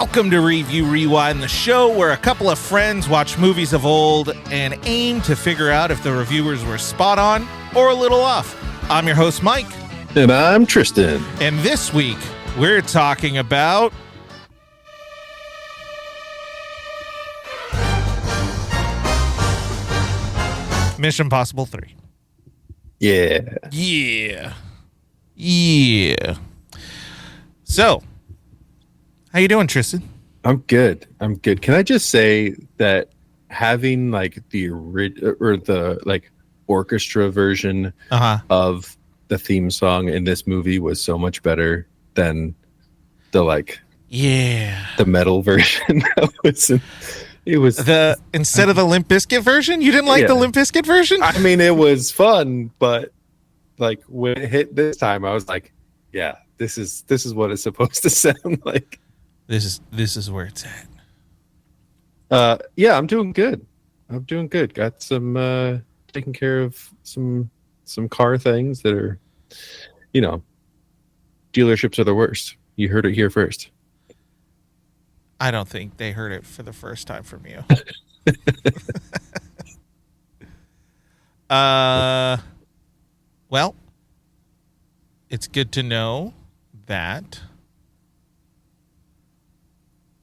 Welcome to Review Rewind, the show where a couple of friends watch movies of old and aim to figure out if the reviewers were spot on or a little off. I'm your host, Mike. And I'm Tristan. And this week, we're talking about Mission Impossible 3. Yeah. So, how you doing, Tristan? I'm good. Can I just say that having like the orchestra version of the theme song in this movie was so much better than the metal version. It was instead of the Limp Bizkit version. You didn't like the Limp Bizkit version? I mean, it was fun, but like when it hit this time, I was like, yeah, this is what it's supposed to sound like. This is where it's at. Yeah, I'm doing good. Got some taking care of some car things that are, dealerships are the worst. You heard it here first. I don't think they heard it for the first time from you. Well, it's good to know that.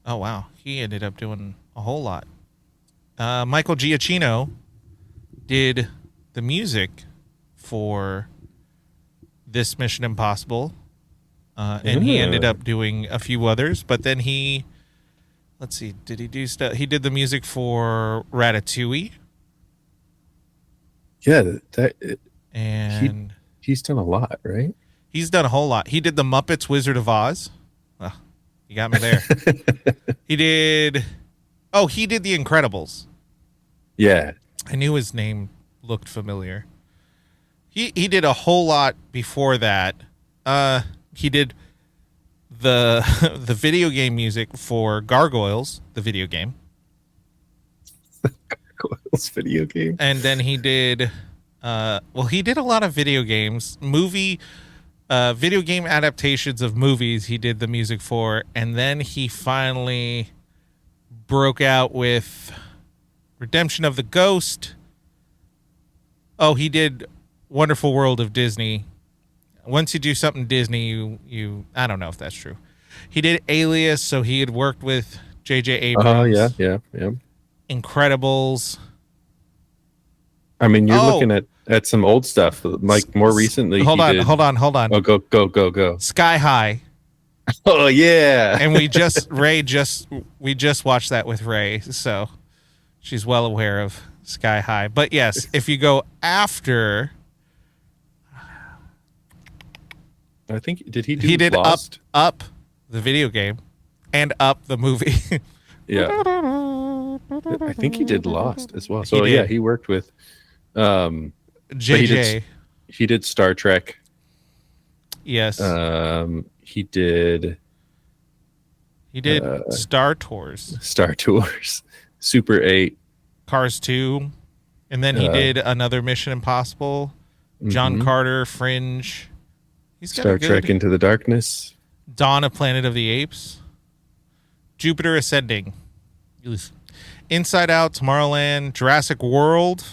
Oh, wow. He ended up doing a whole lot. Michael Giacchino did the music for this Mission Impossible. And he ended up doing a few others. But then let's see, did he do stuff? He did the music for Ratatouille. Yeah. And he's done a lot, right? He's done a whole lot. He did the Muppets Wizard of Oz. Oh, you got me there. He did The Incredibles. Yeah. I knew his name looked familiar. He did a whole lot before that. He did the video game music for Gargoyles, the video game. Gargoyles video game. And then he did he did a lot of video games. Video game adaptations of movies he did the music for, and then he finally broke out with Redemption of the Ghost. Oh, he did Wonderful World of Disney. Once you do something Disney, you I don't know if that's true. He did Alias, so he had worked with J.J. Abrams. Yeah. Incredibles. I mean, you're looking at some old stuff, like more recently. Hold on. Oh, go. Sky High. Oh yeah. And we just watched that with Ray, so she's well aware of Sky High. But yes, if you go after, I think he did Lost? Up the video game and Up the movie. Yeah. I think he did Lost as well. So he worked with JJ. He did Star Trek. Yes. He did Star Tours. Super 8. Cars 2. And then he did another Mission Impossible. John Carter, Fringe. He's got Star Trek Into the Darkness. Dawn of Planet of the Apes. Jupiter Ascending. Inside Out, Tomorrowland, Jurassic World,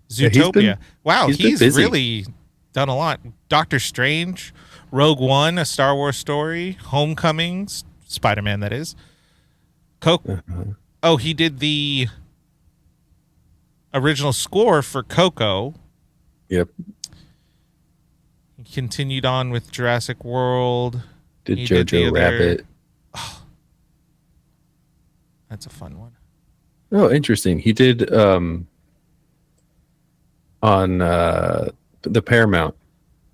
Zootopia. He's really done a lot. Doctor Strange, Rogue One, A Star Wars Story, Homecoming, Spider-Man, that is. Coco. Oh, he did the original score for Coco. Yep. He continued on with Jurassic World. Did Jojo Rabbit. Oh, that's a fun one. Oh, interesting. He did on the Paramount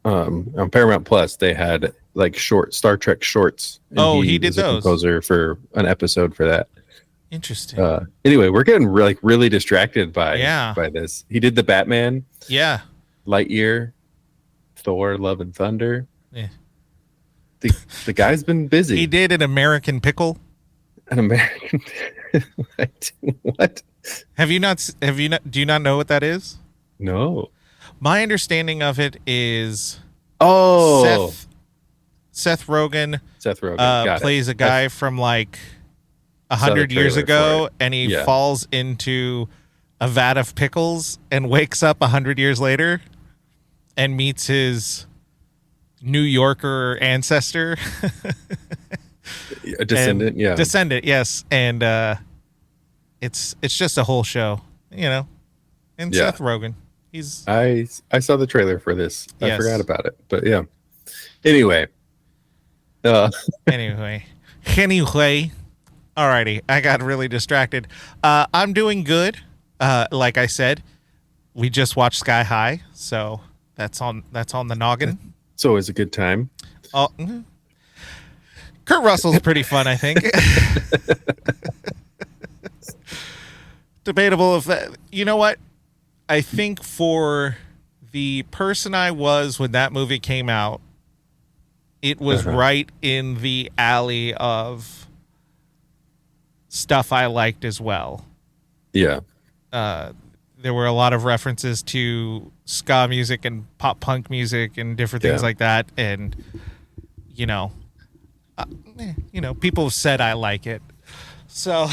on Paramount Plus. They had like short Star Trek shorts. He did was those. A composer for an episode for that. Interesting. Anyway, we're getting really distracted by this. He did the Batman. Yeah. Lightyear, Thor, Love and Thunder. Yeah. The guy's been busy. He did An American Pickle. An American. What? Do you not know what that is? No. My understanding of it is Seth Rogen Got plays a guy from like 100 years ago, and he falls into a vat of pickles and wakes up 100 years later and meets his New Yorker ancestor. A descendant, Descendant, yes. And it's just a whole show, you know. And Seth Rogen. I saw the trailer for this. I forgot about it. But yeah. Anyway. Anyway. Alrighty. I got really distracted. I'm doing good. Like I said, we just watched Sky High, so that's on the noggin. It's always a good time. Oh, Kurt Russell's pretty fun, I think. Debatable if that. You know what? I think for the person I was when that movie came out, it was right in the alley of stuff I liked as well. Yeah. There were a lot of references to ska music and pop punk music and different things like that. And, people have said I like it. So,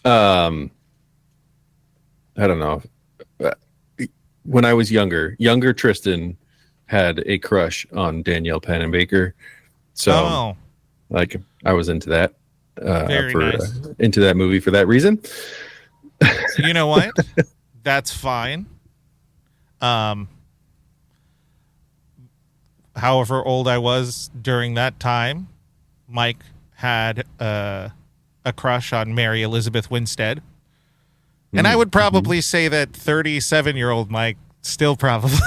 I don't know. When I was younger Tristan had a crush on Danielle Panabaker. So, I was into that. Nice. Into that movie for that reason. You know what? That's fine. However old I was during that time, Mike had a crush on Mary Elizabeth Winstead. And I would probably say that 37-year-old Mike still probably.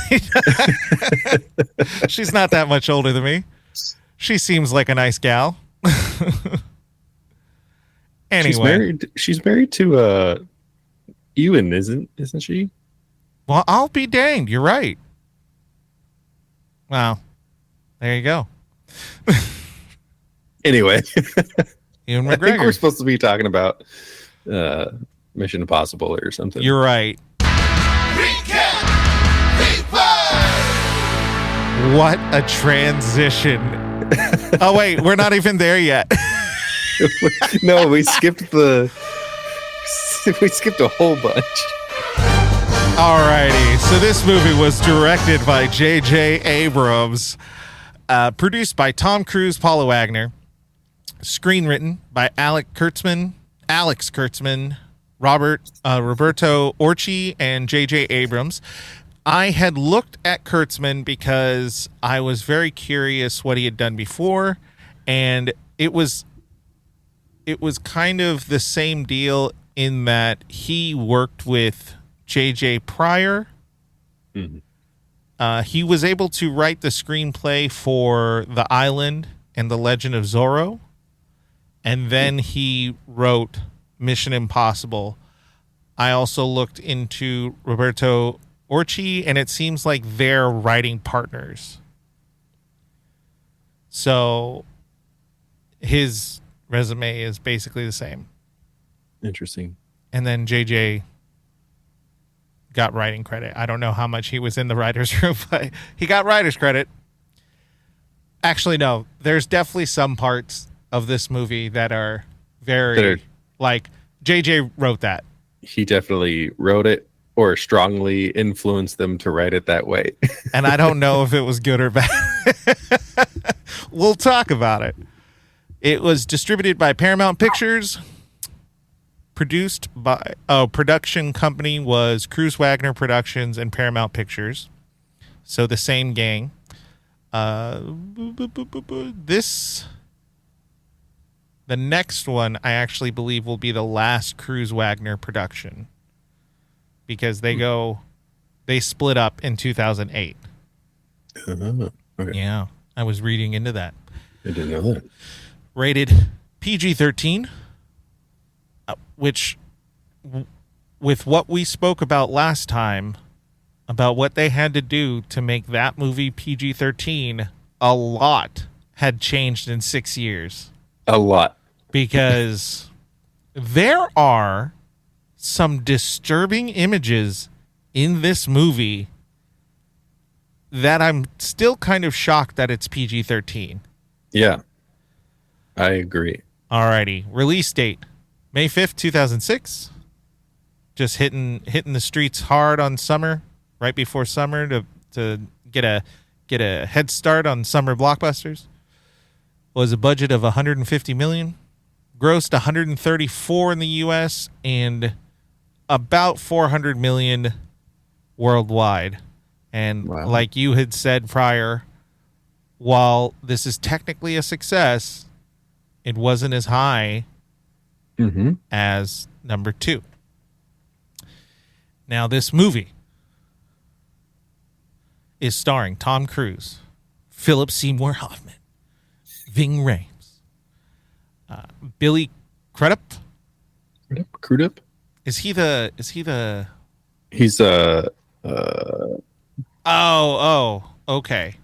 She's not that much older than me. She seems like a nice gal. Anyway. She's married to Ewan, isn't she? Well, I'll be danged. You're right. Well, there you go. Anyway. Ewan McGregor. I think we're supposed to be talking about Mission Impossible or something. You're right. What a transition. Oh, wait. We're not even there yet. No, we skipped a whole bunch. Alrighty, so this movie was directed by J.J. Abrams, produced by Tom Cruise, Paula Wagner, screenwritten by Alex Kurtzman, Roberto Orci, and J.J. Abrams. I had looked at Kurtzman because I was very curious what he had done before, and it was kind of the same deal in that he worked with J.J. prior. Mm-hmm. He was able to write the screenplay for The Island and The Legend of Zorro, and then he wrote Mission Impossible. I also looked into Roberto Orci, and it seems like they're writing partners. So his resume is basically the same. Interesting. And then JJ got writing credit. I don't know how much he was in the writer's room, but he got writer's credit. Actually, no. There's definitely some parts of this movie that are like JJ wrote that. He definitely wrote it or strongly influenced them to write it that way. And I don't know if it was good or bad. We'll talk about it. It was distributed by Paramount Pictures. Produced by production company was Cruise-Wagner Productions and Paramount Pictures. So the same gang. The next one I actually believe will be the last Cruise-Wagner production, because they split up in 2008. Okay. Yeah, I was reading into that. I didn't know that. Rated PG-13, which, with what we spoke about last time, about what they had to do to make that movie PG-13, a lot had changed in 6 years. A lot. Because there are some disturbing images in this movie that I'm still kind of shocked that it's PG-13. Yeah, I agree. Alrighty, release date May 5th, 2006. Just hitting the streets hard on summer, right before summer to get a head start on summer blockbusters. Was a budget of $150 million, grossed $134 in the U.S. and about $400 million worldwide. And like you had said prior, while this is technically a success, it wasn't as high as number 2. Now, this movie is starring Tom Cruise, Philip Seymour Hoffman, Ving Rhames, Billy Crudup. Crudup? Is he the? He's okay.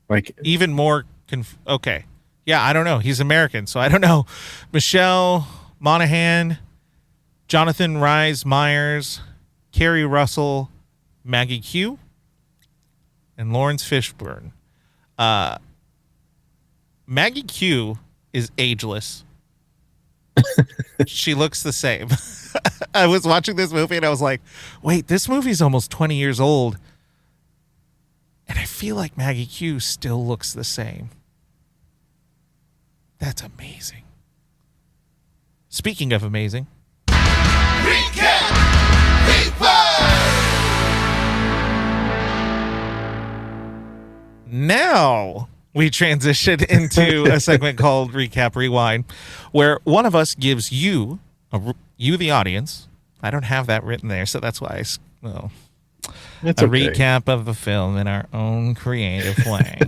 Like even more. Okay, yeah, I don't know. He's American, so I don't know. Michelle Monaghan, Jonathan Rhys Meyers, Kerry Russell, Maggie Q, and Lawrence Fishburne. Maggie Q is ageless. She looks the same. I was watching this movie and I was like, wait, this movie's almost 20 years old. And I feel like Maggie Q still looks the same. That's amazing. Speaking of amazing. Recap! Now we transition into a segment called Recap Rewind, where one of us gives you, the audience. I don't have that written there, so that's why recap of the film in our own creative way.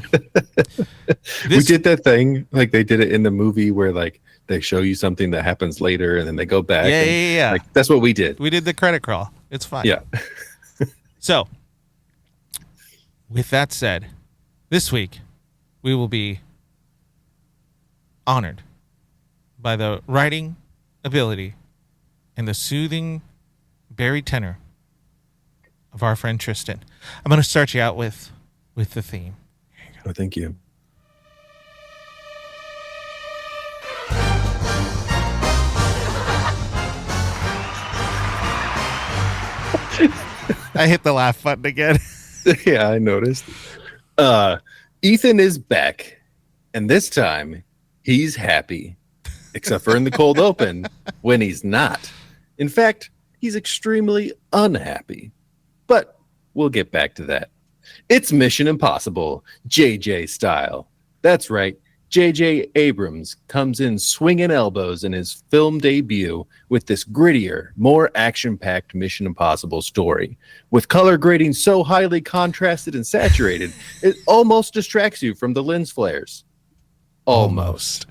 We did that thing, like they did it in the movie where like they show you something that happens later and then they go back. Yeah. Like, that's what we did. We did the credit crawl. It's fine. Yeah. So, with that said, this week we will be honored by the writing ability and the soothing buried tenor of our friend Tristan. I'm going to start you out with the theme. Here you go. Oh, thank you. I hit the laugh button again. Yeah, I noticed. Ethan is back, and this time he's happy, except for in the cold open when he's not. In fact, he's extremely unhappy. But we'll get back to that. It's Mission Impossible, JJ style. That's right. J.J. Abrams comes in swinging elbows in his film debut with this grittier, more action-packed Mission Impossible story. With color grading so highly contrasted and saturated, it almost distracts you from the lens flares. Almost.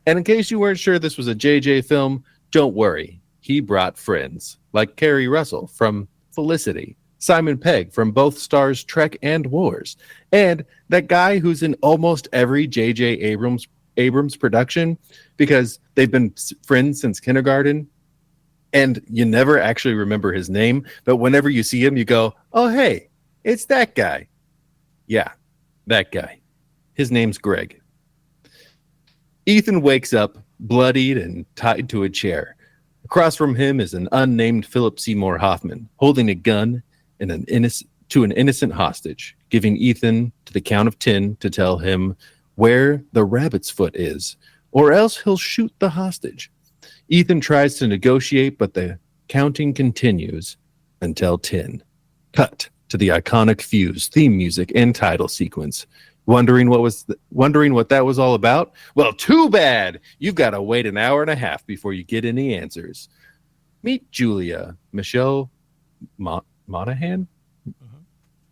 And in case you weren't sure this was a J.J. film, don't worry. He brought friends, like Kerry Russell from Felicity, Simon Pegg from both stars Trek and Wars, and that guy who's in almost every J.J. Abrams production because they've been friends since kindergarten, and you never actually remember his name, but whenever you see him, you go, oh, hey, it's that guy. Yeah, that guy. His name's Greg. Ethan wakes up bloodied and tied to a chair. Across from him is an unnamed Philip Seymour Hoffman holding a gun and an innocent hostage, giving Ethan to the count of 10 to tell him where the rabbit's foot is, or else he'll shoot the hostage. Ethan tries to negotiate, but the counting continues until 10. Cut to the iconic Fuse theme music and title sequence. Wondering what that was all about? Well, too bad. You've got to wait an hour and a half before you get any answers. Meet Julia, Michelle Monaghan?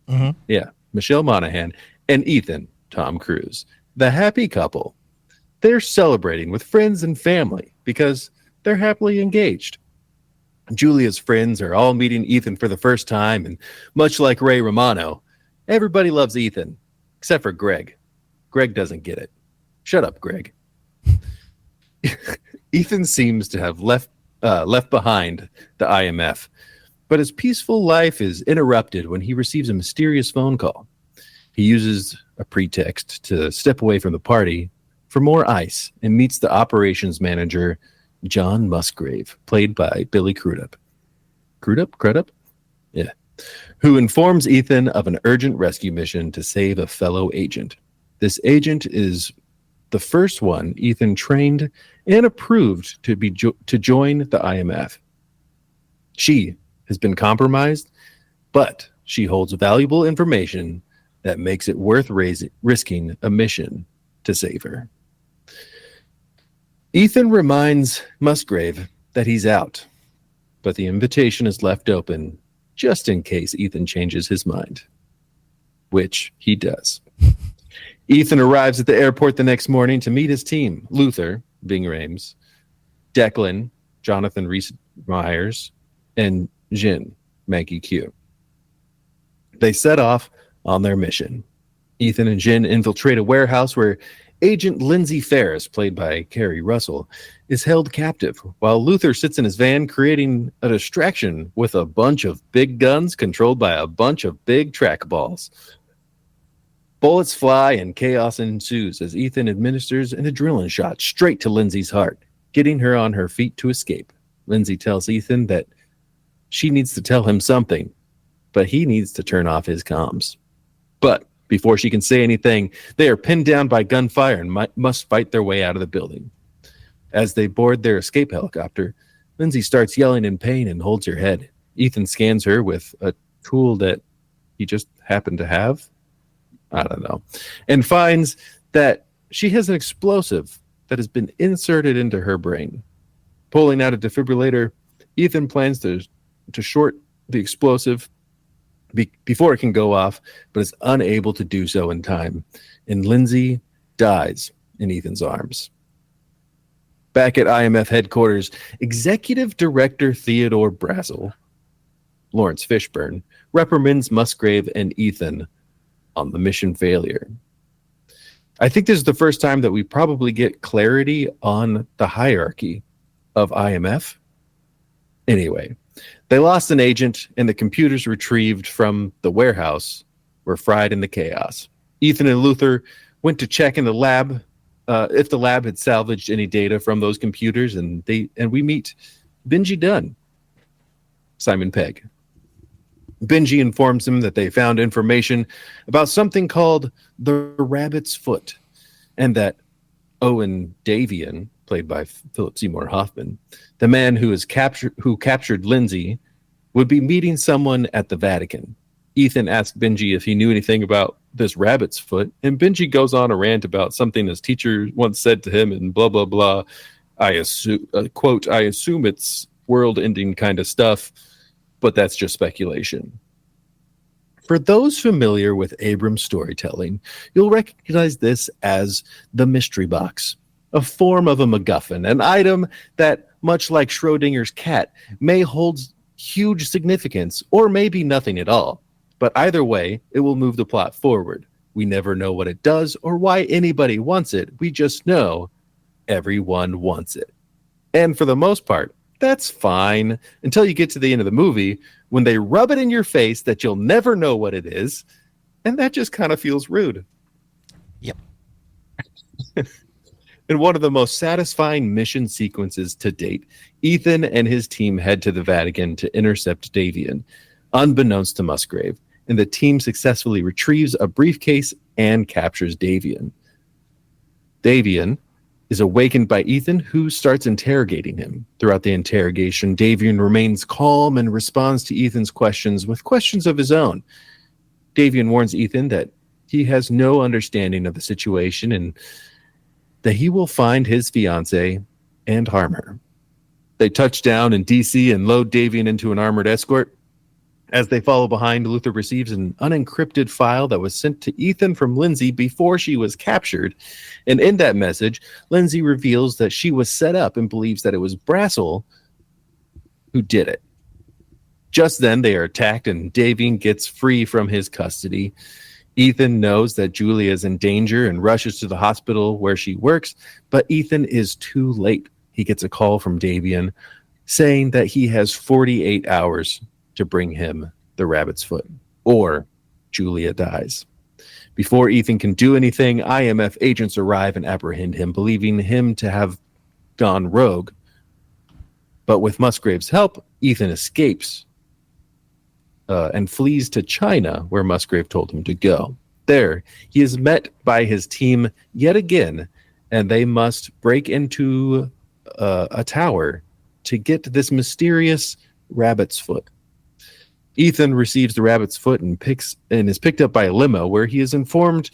Mm-hmm. Yeah, Michelle Monaghan and Ethan, Tom Cruise, the happy couple. They're celebrating with friends and family because they're happily engaged. Julia's friends are all meeting Ethan for the first time, and much like Ray Romano, everybody loves Ethan, except for Greg. Greg doesn't get it. Shut up, Greg. Ethan seems to have left behind the IMF, but his peaceful life is interrupted when he receives a mysterious phone call. He uses a pretext to step away from the party for more ice and meets the operations manager, John Musgrave, played by Billy Crudup. Crudup? Yeah. Who informs Ethan of an urgent rescue mission to save a fellow agent. This agent is the first one Ethan trained and approved to join the IMF. She has been compromised, but she holds valuable information that makes it worth risking a mission to save her. Ethan reminds Musgrave that he's out, but the invitation is left open just in case Ethan changes his mind, which he does. Ethan arrives at the airport the next morning to meet his team, Luther, Ving Rhames, Declan, Jonathan Rhys-Meyers, and Jin, Maggie Q. They set off on their mission. Ethan and Jin infiltrate a warehouse where Agent Lindsay Ferris, played by Kerry Russell, is held captive, while Luther sits in his van creating a distraction with a bunch of big guns controlled by a bunch of big trackballs. Bullets fly and chaos ensues as Ethan administers an adrenaline shot straight to Lindsay's heart, getting her on her feet to escape. Lindsay tells Ethan that she needs to tell him something, but he needs to turn off his comms. But before she can say anything, they are pinned down by gunfire and must fight their way out of the building. As they board their escape helicopter, Lindsay starts yelling in pain and holds her head. Ethan scans her with a tool that he just happened to have. I don't know. And finds that she has an explosive that has been inserted into her brain. Pulling out a defibrillator, Ethan plans to short the explosive before it can go off, but is unable to do so in time. And Lindsay dies in Ethan's arms. Back at IMF headquarters, Executive Director Theodore Brazel, Lawrence Fishburne, reprimands Musgrave and Ethan on the mission failure. I think this is the first time that we probably get clarity on the hierarchy of IMF. Anyway, they lost an agent, and the computers retrieved from the warehouse were fried in the chaos. Ethan and Luther went to check in the lab if the lab had salvaged any data from those computers, and we meet Benji Dunn, Simon Pegg. Benji informs him that they found information about something called the Rabbit's Foot, and that Owen Davian, played by Philip Seymour Hoffman, the man who captured Lindsay, would be meeting someone at the Vatican. Ethan asked Benji if he knew anything about this rabbit's foot, and Benji goes on a rant about something his teacher once said to him and blah, blah, blah. I assume it's world-ending kind of stuff, but that's just speculation. For those familiar with Abrams storytelling, you'll recognize this as the mystery box, a form of a MacGuffin, an item that, much like Schrodinger's cat, may hold huge significance or maybe nothing at all. But either way, it will move the plot forward. We never know what it does or why anybody wants it. We just know everyone wants it. And for the most part, that's fine until you get to the end of the movie when they rub it in your face that you'll never know what it is. And that just kind of feels rude. Yep. In one of the most satisfying mission sequences to date, Ethan and his team head to the Vatican to intercept Davian, unbeknownst to Musgrave, and the team successfully retrieves a briefcase and captures Davian. Davian is awakened by Ethan, who starts interrogating him. Throughout the interrogation, Davian remains calm and responds to Ethan's questions with questions of his own. Davian warns Ethan that he has no understanding of the situation and that he will find his fiancée and harm her. They touch down in DC and load Davian into an armored escort. As they follow behind, Luther receives an unencrypted file that was sent to Ethan from Lindsay before she was captured. And in that message, Lindsay reveals that she was set up and believes that it was Brazel who did it. Just then, they are attacked and Davian gets free from his custody. Ethan knows that Julia is in danger and rushes to the hospital where she works, but Ethan is too late. He gets a call from Davian saying that he has 48 hours to bring him the rabbit's foot, or Julia dies. Before Ethan can do anything, IMF agents arrive and apprehend him, believing him to have gone rogue. But with Musgrave's help, Ethan escapes and flees to China, where Musgrave told him to go. There, he is met by his team yet again, and they must break into a tower to get this mysterious rabbit's foot. Ethan receives the rabbit's foot and is picked up by a limo, where he is informed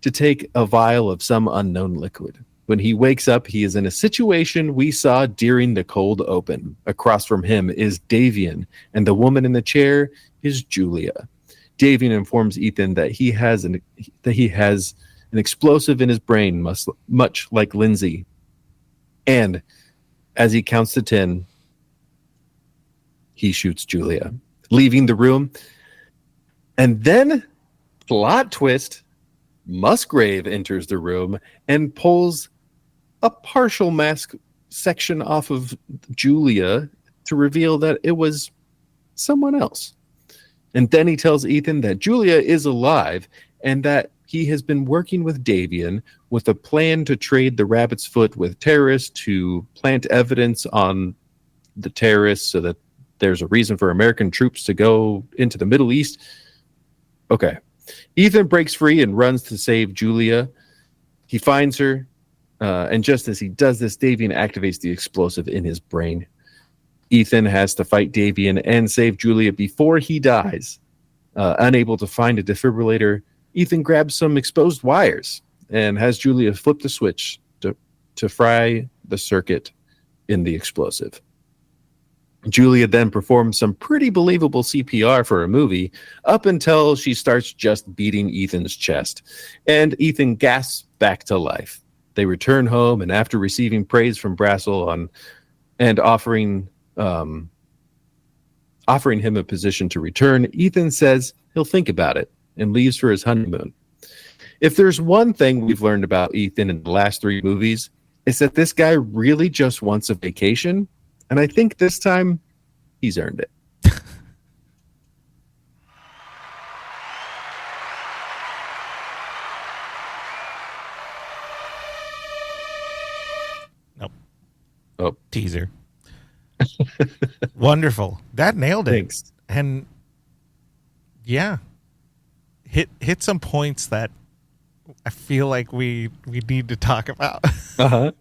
to take a vial of some unknown liquid. When he wakes up, he is in a situation we saw during the cold open. Across from him is Davian, and the woman in the chair is Julia. Davian informs Ethan that he has an explosive in his brain, much like Lindsay. And as he counts to 10, he shoots Julia, leaving the room. And then, plot twist, Musgrave enters the room and pulls a partial mask section off of Julia to reveal that it was someone else. And then he tells Ethan that Julia is alive and that he has been working with Davian with a plan to trade the rabbit's foot with terrorists to plant evidence on the terrorists so that there's a reason for American troops to go into the Middle East. Okay. Ethan breaks free and runs to save Julia. He finds her, and just as he does this, Davian activates the explosive in his brain. Ethan has to fight Davian and save Julia before he dies. Unable to find a defibrillator, Ethan grabs some exposed wires and has Julia flip the switch to fry the circuit in the explosive. Julia then performs some pretty believable CPR for a movie up until she starts just beating Ethan's chest, and Ethan gasps back to life. They return home, and after receiving praise from Brassel and offering him a position to return, Ethan says he'll think about it and leaves for his honeymoon. If there's one thing we've learned about Ethan in the last 3 movies, it's that this guy really just wants a vacation, and I think this time he's earned it. Nope. Oh, teaser. Wonderful. That nailed it. Thanks. And yeah, hit some points that I feel like we need to talk about. Uh-huh.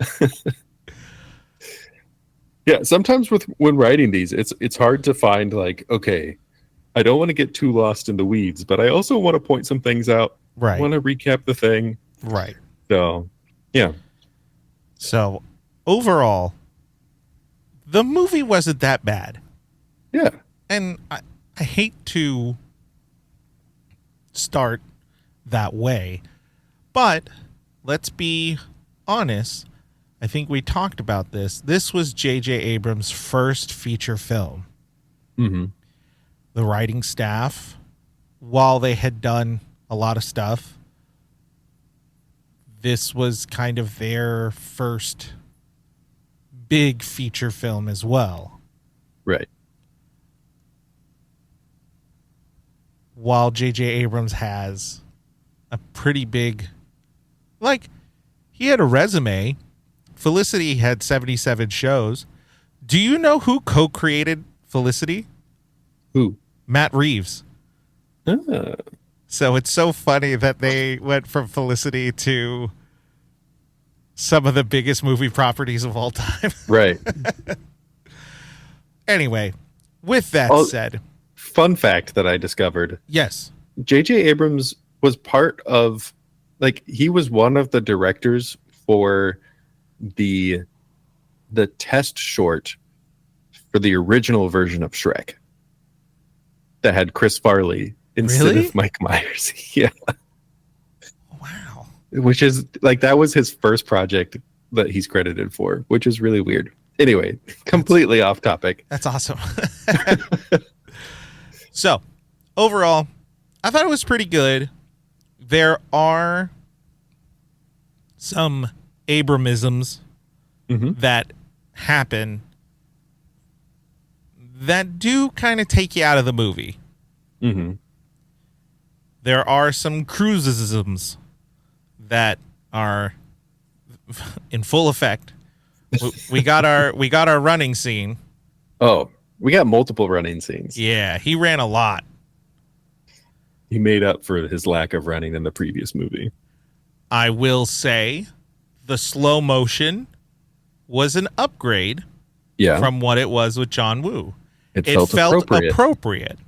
Yeah, sometimes when writing these, it's hard to find, like, okay, I don't want to get too lost in the weeds, but I also want to point some things out. Right. I want to recap the thing. Right. So, yeah. So, overall, the movie wasn't that bad. Yeah. And I hate to start that way, but let's be honest. I think we talked about this. This was J.J. Abrams' first feature film. Mm-hmm. The writing staff, while they had done a lot of stuff, this was kind of their first big feature film as well. Right. While J.J. Abrams has a pretty big, like, he had a resume. Felicity had 77 shows. Do you know who co-created Felicity? Who? Matt Reeves. So it's so funny that they went from Felicity to some of the biggest movie properties of all time. Right. Anyway, with that said. Fun fact that I discovered. Yes. J.J. Abrams was part of, like, he was one of the directors for the test short for the original version of Shrek that had Chris Farley instead of Mike Myers. Yeah. Wow. Which is, like, that was his first project that he's credited for, which is really weird. Anyway, completely off topic. That's awesome. So, overall, I thought it was pretty good. There are some Abramisms that happen that do kind of take you out of the movie. Mm-hmm. there are some cruisisms that are in full effect. We got our running scene. Oh, we got multiple running scenes. Yeah, he ran a lot. He made up for his lack of running in the previous movie. I will say the slow motion was an upgrade from what it was with John Woo. It felt appropriate.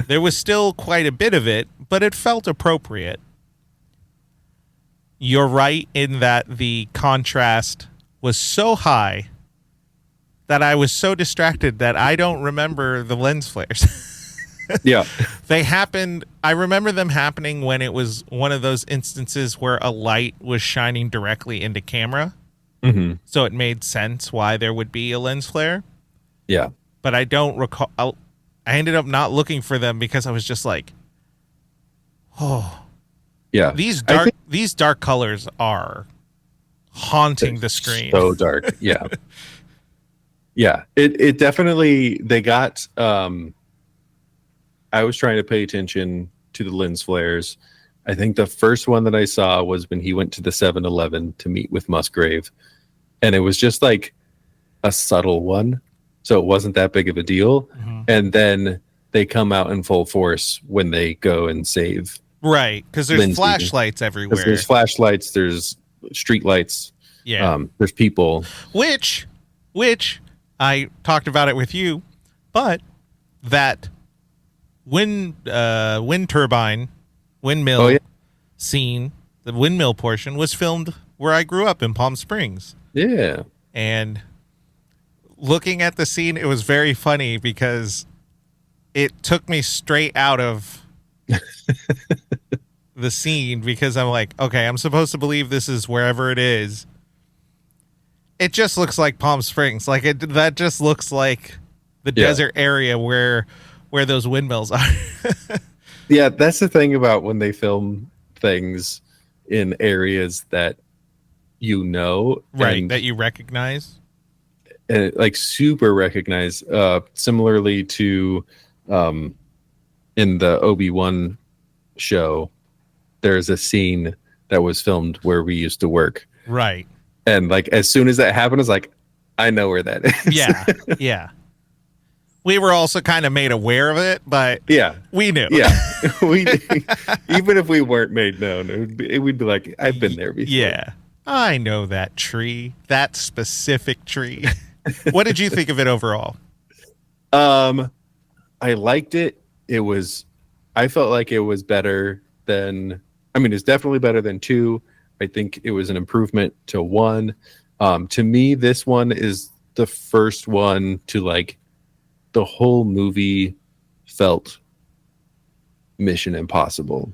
There was still quite a bit of it, but it felt appropriate. You're right in that the contrast was so high that I was so distracted that I don't remember the lens flares. Yeah. They happened. I remember them happening when it was one of those instances where a light was shining directly into camera. Mm-hmm. So it made sense why there would be a lens flare. Yeah. But I don't recall. I ended up not looking for them because I was just like, oh. Yeah. These dark colors are haunting the screen. So dark. Yeah. Yeah. It definitely, they got, I was trying to pay attention to the lens flares. I think the first one that I saw was when he went to the 7-Eleven to meet with Musgrave. And it was just like a subtle one. So it wasn't that big of a deal. Mm-hmm. And then they come out in full force when they go and save. Right. Because there's Lindsay. Flashlights everywhere. There's flashlights. There's street lights. Yeah. There's people. Which I talked about it with you, but that wind turbine, windmill scene, the windmill portion was filmed where I grew up in Palm Springs. Yeah. And looking at the scene, it was very funny because it took me straight out of the scene because I'm like, okay, I'm supposed to believe this is wherever it is. It just looks like Palm Springs. Like that just looks like the desert area where those windmills are. Yeah, that's the thing about when they film things in areas that you know. Right, that you recognize. And like super recognize. Similarly to in the Obi-Wan show, there's a scene that was filmed where we used to work. Right. And like as soon as that happened, I was like, I know where that is. Yeah, yeah. We were also kind of made aware of it, but we knew. Yeah, we knew. Even if we weren't made known, we'd be like, I've been there before. Yeah, I know that tree, that specific tree. What did you think of it overall? I liked it. I felt like it was better than, it's definitely better than 2. I think it was an improvement to 1. To me, this one is the first one to like, the whole movie felt Mission Impossible.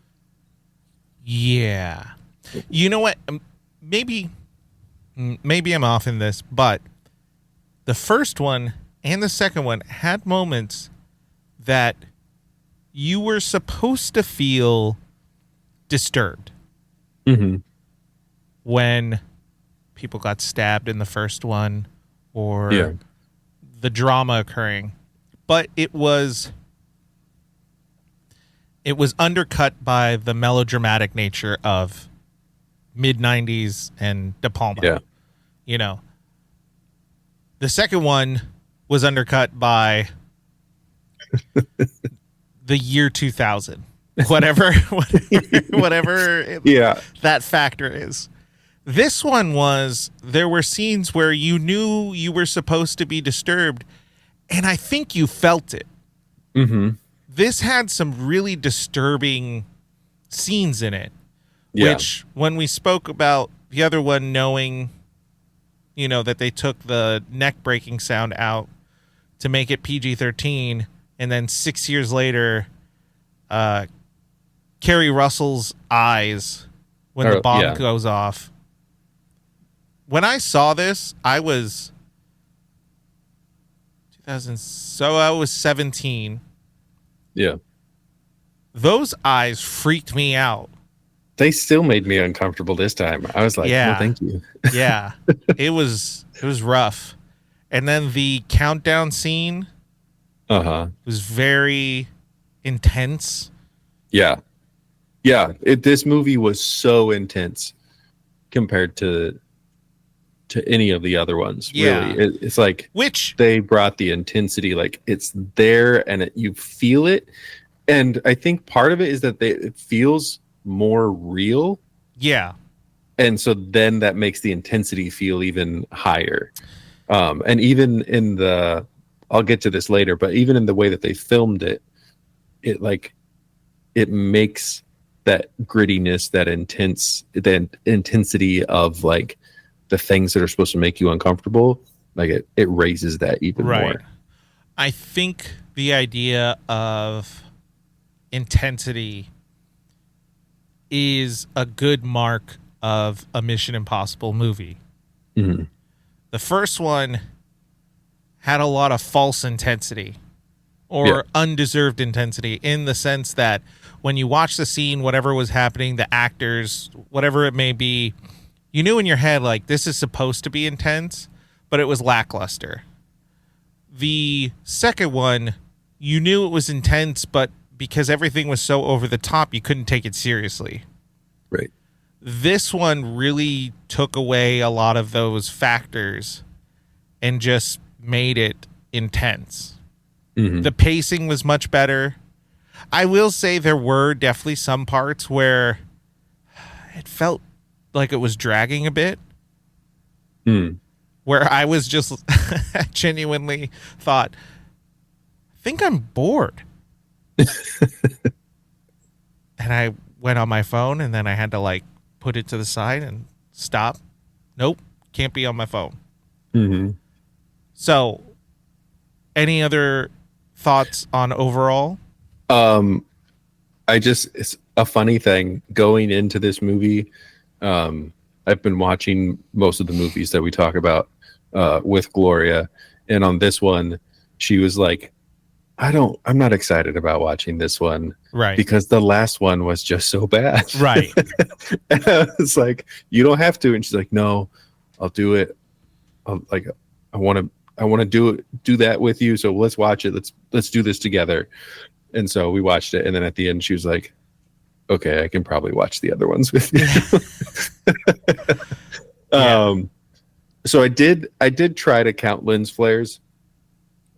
Yeah. You know what? Maybe I'm off in this, but the first one and the second one had moments that you were supposed to feel disturbed. Mm-hmm. When people got stabbed in the first one or the drama occurring. But it was undercut by the melodramatic nature of mid-90s and De Palma. Yeah. You know. The second one was undercut by the year 2000. Whatever that factor is. This one there were scenes where you knew you were supposed to be disturbed, and I think you felt it. Mm-hmm. This had some really disturbing scenes in it, which when we spoke about the other one, knowing, that they took the neck-breaking sound out to make it PG-13, and then 6 years later, Kerry Russell's eyes when the bomb goes off. When I saw this, I was 2000. So I was 17. Yeah. Those eyes freaked me out. They still made me uncomfortable this time. I was like, no, thank you. Yeah. It was rough. And then the countdown scene was very intense. Yeah. Yeah, this movie was so intense compared to any of the other ones. Yeah. Really, it's like Which they brought the intensity, like it's there and you feel it. And I think part of it is that it feels more real. Yeah. And so then that makes the intensity feel even higher. And even in I'll get to this later, but even in the way that they filmed it, it makes that grittiness, that intensity of like the things that are supposed to make you uncomfortable, like it raises that even more. I think the idea of intensity is a good mark of a Mission Impossible movie. Mm-hmm. The first one had a lot of false intensity or undeserved intensity, in the sense that when you watch the scene, whatever was happening, the actors, whatever it may be, you knew in your head, like, this is supposed to be intense, but it was lackluster. The second one, you knew it was intense, but because everything was so over the top, you couldn't take it seriously. Right. This one really took away a lot of those factors and just made it intense. Mm-hmm. The pacing was much better. I will say there were definitely some parts where it felt like it was dragging a bit. Where I was just genuinely thought, I think I'm bored. And I went on my phone, and then I had to like put it to the side and stop. Nope, can't be on my phone. Mm-hmm. So, any other thoughts on overall? It's a funny thing going into this movie. I've been watching most of the movies that we talk about with Gloria, and on this one, she was like, I'm not excited about watching this one. Right. Because the last one was just so bad. Right. And I was like, you don't have to. And she's like, no, I'll do it. I want to do that with you. So let's watch it. Let's do this together. And so we watched it. And then at the end, she was like, okay, I can probably watch the other ones with you. So I did try to count lens flares.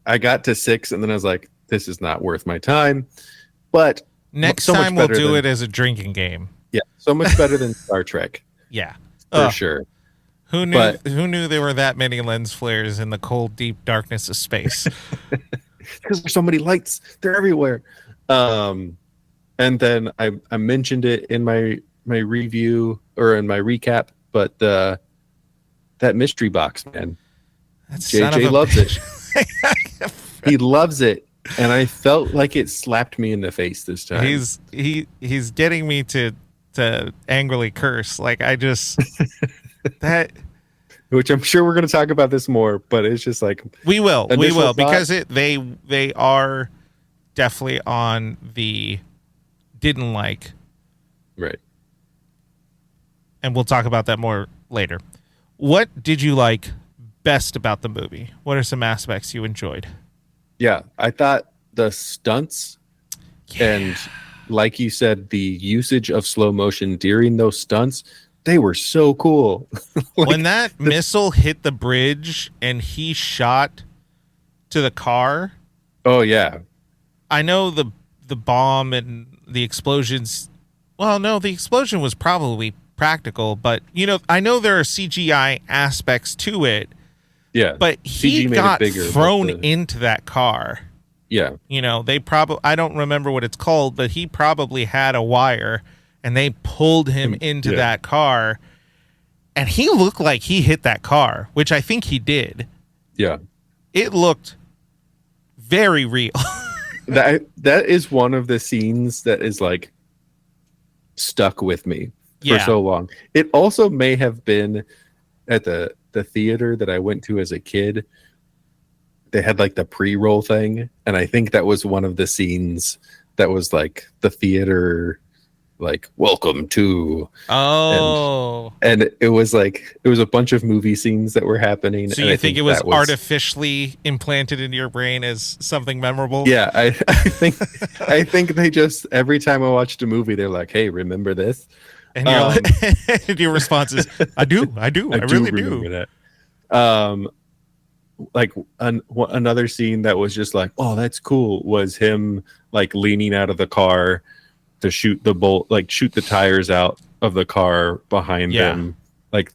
I got to 6, and then I was like, this is not worth my time. But next time we'll do it as a drinking game. Yeah, so much better than Star Trek. Yeah, for sure. Who knew there were that many lens flares in the cold, deep darkness of space? Because there's so many lights; they're everywhere. And then I mentioned it in my review or in my recap, but that mystery box, man, JJ loves it. He loves it, and I felt like it slapped me in the face this time. He's getting me to angrily curse. Like, I just that, which I'm sure we're going to talk about this more, but it's just like we will because they are definitely on the didn't like, right, and we'll talk about that more later. What did you like best about the movie? What are some aspects you enjoyed? Yeah, I thought the stunts and, like you said, the usage of slow motion during those stunts, they were so cool. When that missile hit the bridge and he shot to the car. Oh, yeah. I know the bomb and the explosions. Well, no, the explosion was probably practical, but, I know there are CGI aspects to it. Yeah, but he got thrown into that car. Yeah, they probably, I don't remember what it's called, but he probably had a wire, and they pulled him into that car, and he looked like he hit that car, which I think he did. Yeah, it looked very real. that is one of the scenes that is like stuck with me for so long. It also may have been at the theater that I went to as a kid. They had like the pre-roll thing, and I think that was one of the scenes that was like the theater like welcome to. Oh. And it was like it was a bunch of movie scenes that were happening. So and you I think it was artificially implanted into your brain as something memorable? Yeah, I think they just every time I watched a movie, they're like, "Hey, remember this?" And you're like, and your response is, "I do, I really do." Remember that. Like another scene that was just like, "Oh, that's cool," was him like leaning out of the car to shoot the tires out of the car behind them. Like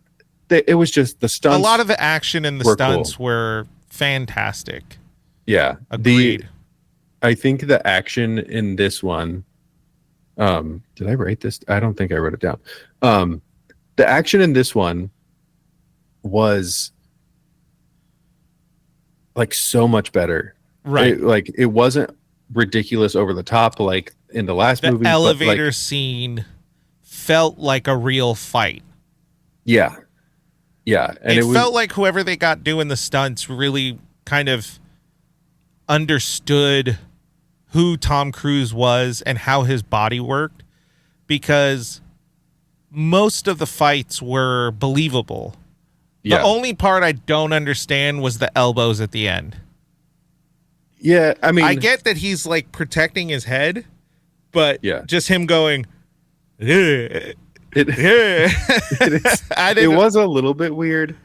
it was just the stunts. A lot of the action and the stunts were fantastic. Yeah, agreed. I think the action in this one. Did I write this? I don't think I wrote it down. The action in this one was like so much better. Right. It wasn't ridiculous over the top like in the last movie. The elevator scene felt like a real fight. Yeah. Yeah. And it felt like whoever they got doing the stunts really kind of understood who Tom Cruise was and how his body worked, because most of the fights were believable. Yeah. The only part I don't understand was the elbows at the end. Yeah, I mean, I get that he's like protecting his head, but just him going, it was a little bit weird.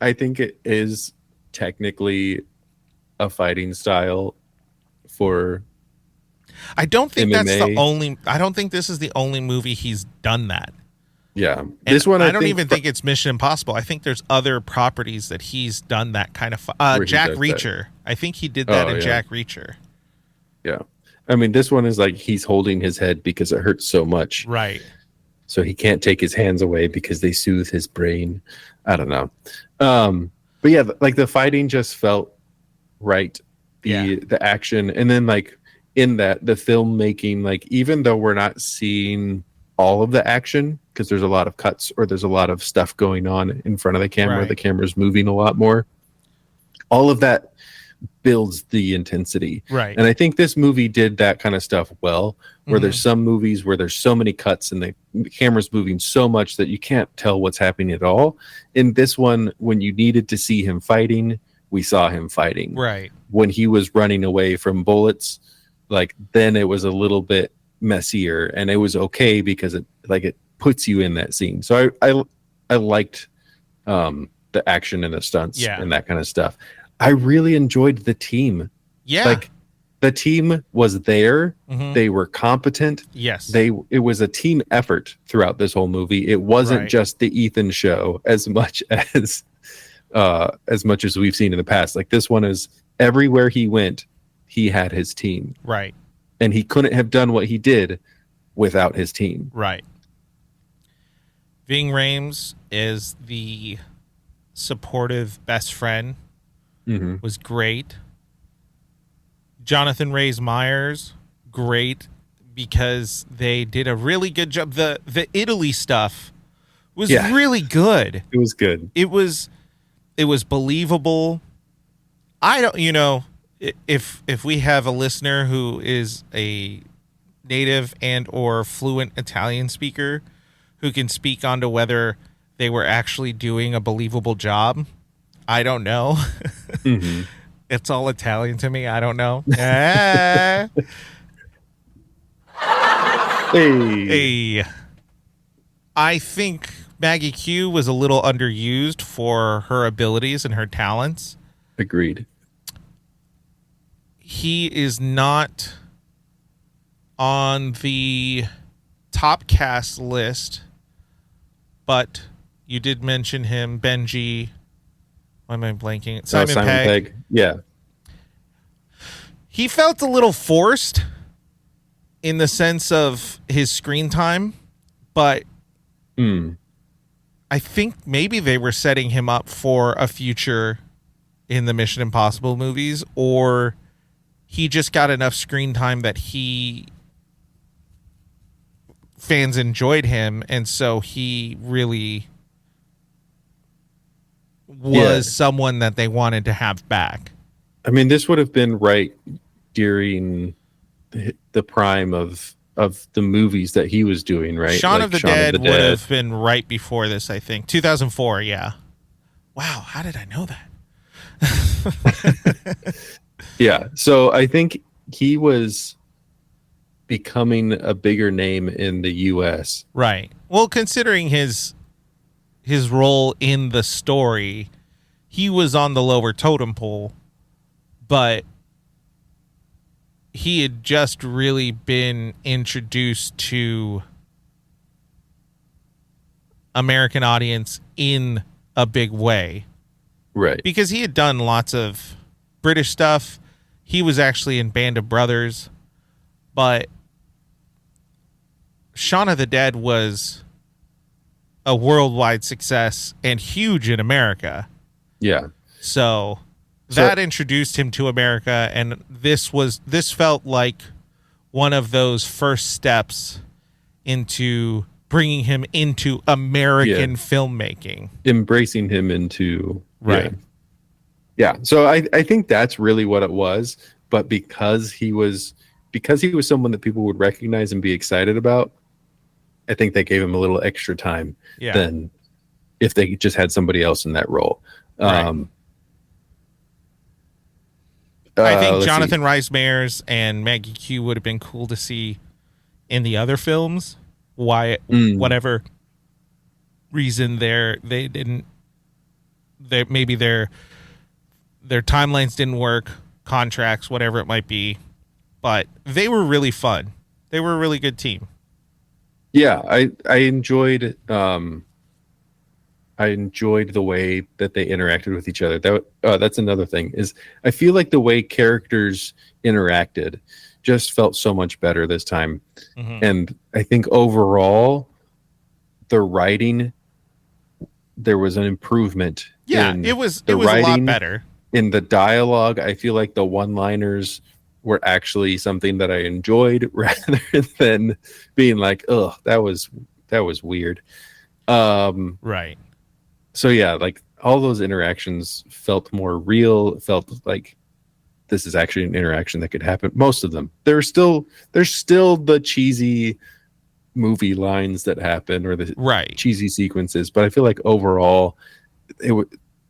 I think it is technically a fighting style for I don't think MMA. That's the only. I don't think this is the only movie he's done that. Yeah, and this one I don't even think it's Mission Impossible. I think there's other properties that he's done that kind of. Jack Reacher. I think he did that in Jack Reacher. Yeah, I mean, this one is like he's holding his head because it hurts so much. Right. So he can't take his hands away because they soothe his brain. I don't know. But yeah, like the fighting just felt right. The action, and then like in that the filmmaking, like even though we're not seeing all of the action because there's a lot of cuts or there's a lot of stuff going on in front of the camera, the camera's moving a lot more. All of that builds the intensity. Right. And I think this movie did that kind of stuff well, where there's some movies where there's so many cuts and the camera's moving so much that you can't tell what's happening at all. In this one, when you needed to see him fighting, we saw him fighting. Right. When he was running away from bullets, like then it was a little bit messier and it was okay because it puts you in that scene. So I liked the action and the stunts and that kind of stuff. I really enjoyed the team. Yeah. Like the team was there. They were competent. Yes. It was a team effort throughout this whole movie. It wasn't just the Ethan show as much as we've seen in the past. Like this one is everywhere he went, he had his team. Right. And he couldn't have done what he did without his team. Right. Ving Rhames is the supportive best friend. Was great. Jonathan Rhys Meyers, great, because they did a really good job. The Italy stuff was really good. It was good. It was believable. I don't, if we have a listener who is a native and or fluent Italian speaker who can speak onto whether they were actually doing a believable job, I don't know. It's all Italian to me. I don't know. Hey. I think Maggie Q was a little underused for her abilities and her talents. Agreed. He is not on the top cast list, but you did mention him, Benji. Why am I blanking? Simon Pegg. Yeah. He felt a little forced in the sense of his screen time, but I think maybe they were setting him up for a future in the Mission Impossible movies, or he just got enough screen time that fans enjoyed him, and so he really was someone that they wanted to have back. I mean, this would have been right during the prime of of the movies that he was doing, right? Shaun of the Dead would have been right before this, I think. 2004, yeah. Wow, how did I know that? Yeah, so I think he was becoming a bigger name in the U.S. Right. Well, considering his role in the story, he was on the lower totem pole, but he had just really been introduced to American audience in a big way. Right. Because he had done lots of British stuff. He was actually in Band of Brothers, but Shaun of the Dead was a worldwide success and huge in America. Yeah. So that introduced him to America, and this felt like one of those first steps into bringing him into American filmmaking, embracing him into right. Yeah. So I think that's really what it was. But because he was someone that people would recognize and be excited about, I think they gave him a little extra time than if they just had somebody else in that role. Right. I think Jonathan Rhys Meyers and Maggie Q would have been cool to see in the other films. Why, whatever reason maybe their timelines didn't work, contracts, whatever it might be, but they were really fun. They were a really good team. Yeah, I enjoyed the way that they interacted with each other. That's another thing, is I feel like the way characters interacted just felt so much better this time. Mm-hmm. And I think overall the writing, there was an improvement. Yeah, it was a lot better. In the dialogue, I feel like the one-liners were actually something that I enjoyed rather than being like, oh, that was weird. Right. So yeah, like all those interactions felt more real. It felt like this is actually an interaction that could happen. Most of them. There's still the cheesy movie lines that happen, or the cheesy sequences, but I feel like overall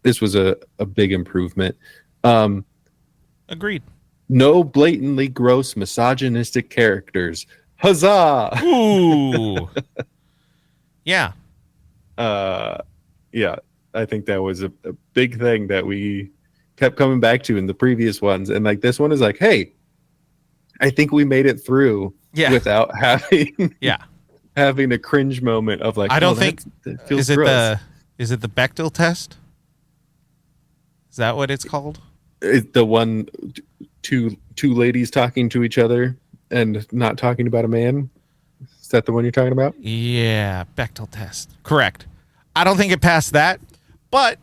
this was a big improvement. Agreed. No blatantly gross misogynistic characters. Huzzah! Ooh. Yeah. Yeah, I think that was a big thing that we kept coming back to in the previous ones. And like this one is like, hey, I think we made it through without having having a cringe moment of like, I don't think that feels gross. Is it the Bechdel test? Is that what it's called? It's the one, two ladies talking to each other and not talking about a man. Is that the one you're talking about? Yeah, Bechdel test. Correct. I don't think it passed that, but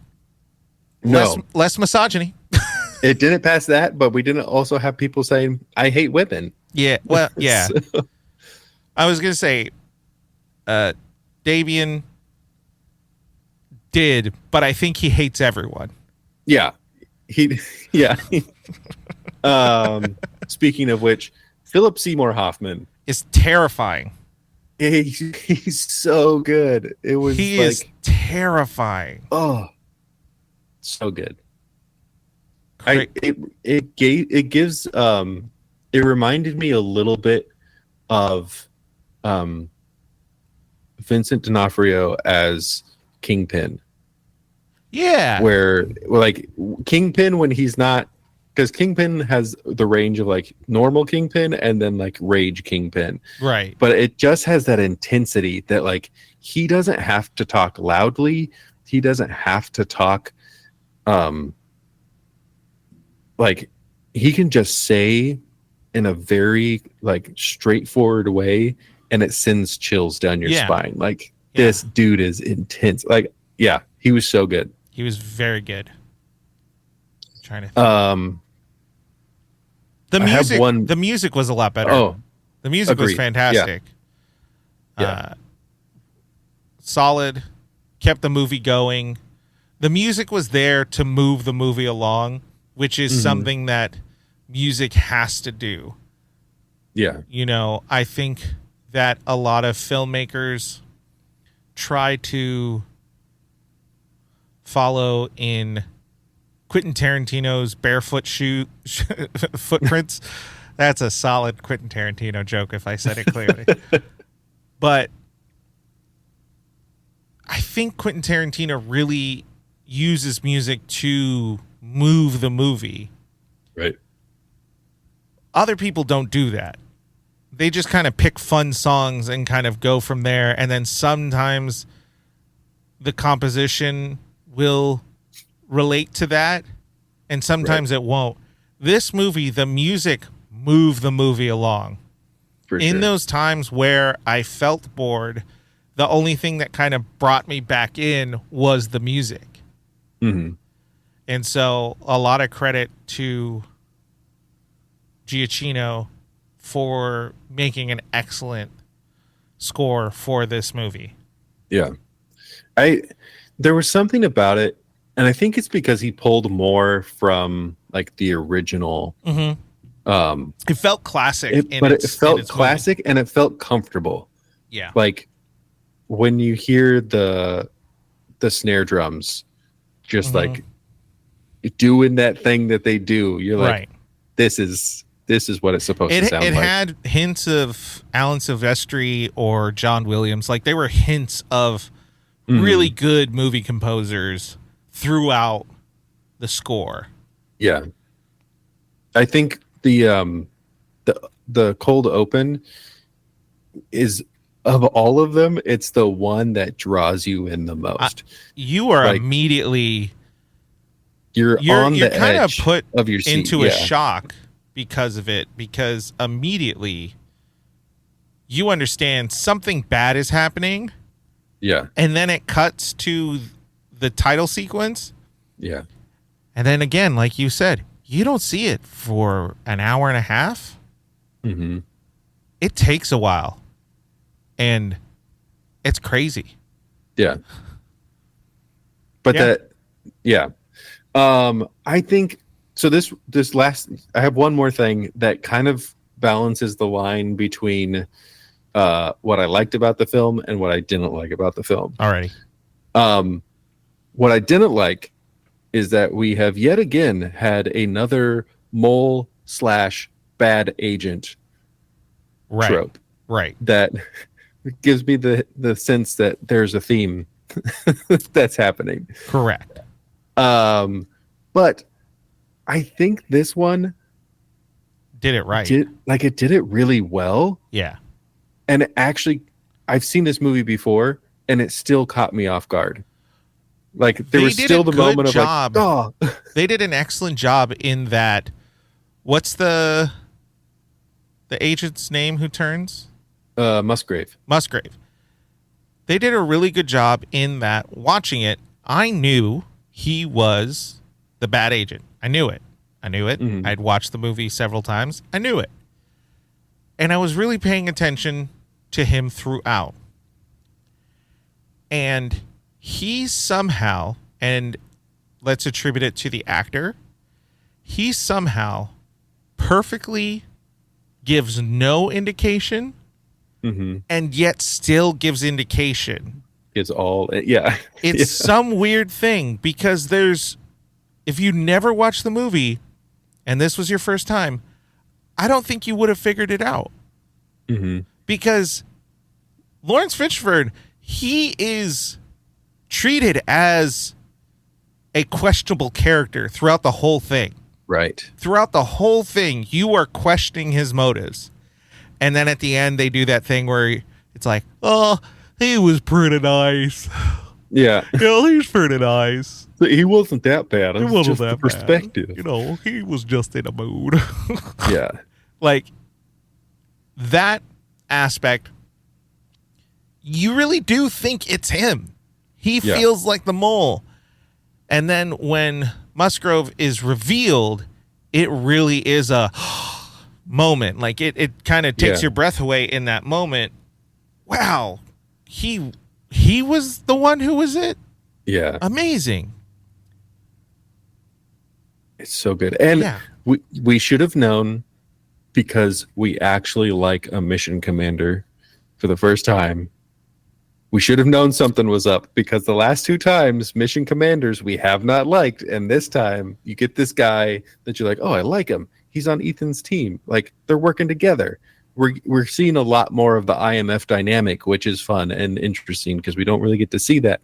less misogyny. It didn't pass that, but we didn't also have people saying, I hate women. Yeah, well, yeah. So. I was going to say, Davian did, but I think he hates everyone. Yeah. Speaking of which, Philip Seymour Hoffman is terrifying. He's so good. He is terrifying. Oh, so good. It reminded me a little bit of Vincent D'Onofrio as Kingpin. Yeah. Where like Kingpin, when he's not, because Kingpin has the range of like normal Kingpin and then like rage Kingpin. Right. But it just has that intensity that like he doesn't have to talk loudly. He doesn't have to talk like he can just say in a very like straightforward way and it sends chills down your spine. Like this dude is intense. Like, yeah, he was so good. He was very good. I'm trying to think. The music was a lot better. Oh, the music was fantastic. Yeah. Solid, kept the movie going. The music was there to move the movie along, which is something that music has to do. Yeah. I think that a lot of filmmakers try to follow in Quentin Tarantino's barefoot footprints. That's a solid Quentin Tarantino joke if I said it clearly. But I think Quentin Tarantino really uses music to move the movie. Right. Other people don't do that. They just kind of pick fun songs and kind of go from there. And then sometimes the composition will relate to that, and sometimes it won't. This movie, the music moved the movie along. In those times where I felt bored, the only thing that kind of brought me back in was the music. Mm-hmm. And so a lot of credit to Giacchino for making an excellent score for this movie. Yeah. There was something about it, and I think it's because he pulled more from like the original. Mm-hmm. It felt classic. It felt classic movie. And it felt comfortable. Yeah. Like when you hear the snare drums just like doing that thing that they do, you're like, this is what it's supposed to sound like. It had hints of Alan Silvestri or John Williams. Like, they were hints of really good movie composers throughout the score. Yeah. I think the cold open is, of all of them, it's the one that draws you in the most. You are like, immediately you're on the kind edge of put of your seat. Into a shock because of it, because immediately you understand something bad is happening. Yeah. And then it cuts to the title sequence. Yeah. And then again, like you said, you don't see it for an hour and a half. Mm-hmm. It takes a while. And it's crazy. Yeah. But I think so this last, I have one more thing that kind of balances the line between what I liked about the film and what I didn't like about the film. Alrighty. What I didn't like is that we have yet again had another mole/bad agent trope. Right. That gives me the sense that there's a theme that's happening. Correct. But I think this one did it right. It did it really well. Yeah. And actually, I've seen this movie before, and it still caught me off guard. Like, there was still the moment of like, oh. They did an excellent job in that. What's the agent's name who turns? Musgrave. They did a really good job in that. Watching it, I knew he was the bad agent. I knew it. Mm-hmm. I'd watched the movie several times. I knew it. And I was really paying attention to him throughout. And he somehow, and let's attribute it to the actor, he somehow perfectly gives no indication and yet still gives indication. It's all, yeah. It's some weird thing, because if you never watched the movie and this was your first time, I don't think you would have figured it out. Mm-hmm. Because Lawrence Fishburne, he is treated as a questionable character throughout the whole thing. Right. Throughout the whole thing, you are questioning his motives. And then at the end, they do that thing where it's like, oh, he was pretty nice. Yeah. He's pretty nice. He wasn't that bad. It wasn't just that the perspective. Bad. He was just in a mood. Yeah. Like, that aspect, you really do think it's him. He feels like the mole. And then when Musgrove is revealed, it really is a moment. Like, it kind of takes your breath away in that moment. Wow. He was the one who was it? Yeah. Amazing. It's so good. And we should have known because we actually like a mission commander for the first time. We should have known something was up, because the last 2 times mission commanders we have not liked, and this time you get this guy that you're like, oh, I like him. He's on Ethan's team. Like, they're working together. We're seeing a lot more of the IMF dynamic, which is fun and interesting because we don't really get to see that.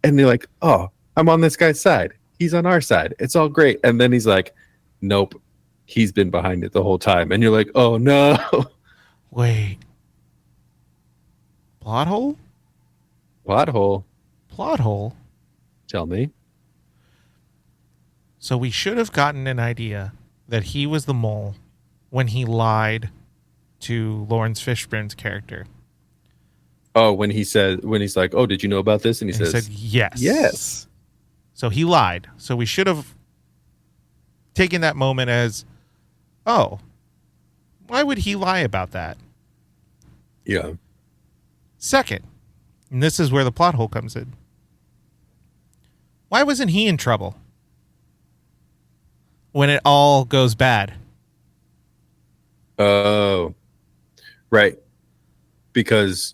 And they're like, oh, I'm on this guy's side. He's on our side. It's all great. And then he's like, nope, he's been behind it the whole time. And you're like, oh no. Wait. Plot hole? Plot hole. Plot hole? Tell me. So we should have gotten an idea that he was the mole when he lied to Lawrence Fishburne's character. Oh, when he's like, oh, did you know about this? And he says, yes. Yes. So he lied. So we should have taken that moment as, oh, why would he lie about that? Yeah. Second, and this is where the plot hole comes in. Why wasn't he in trouble when it all goes bad? Oh, right. Because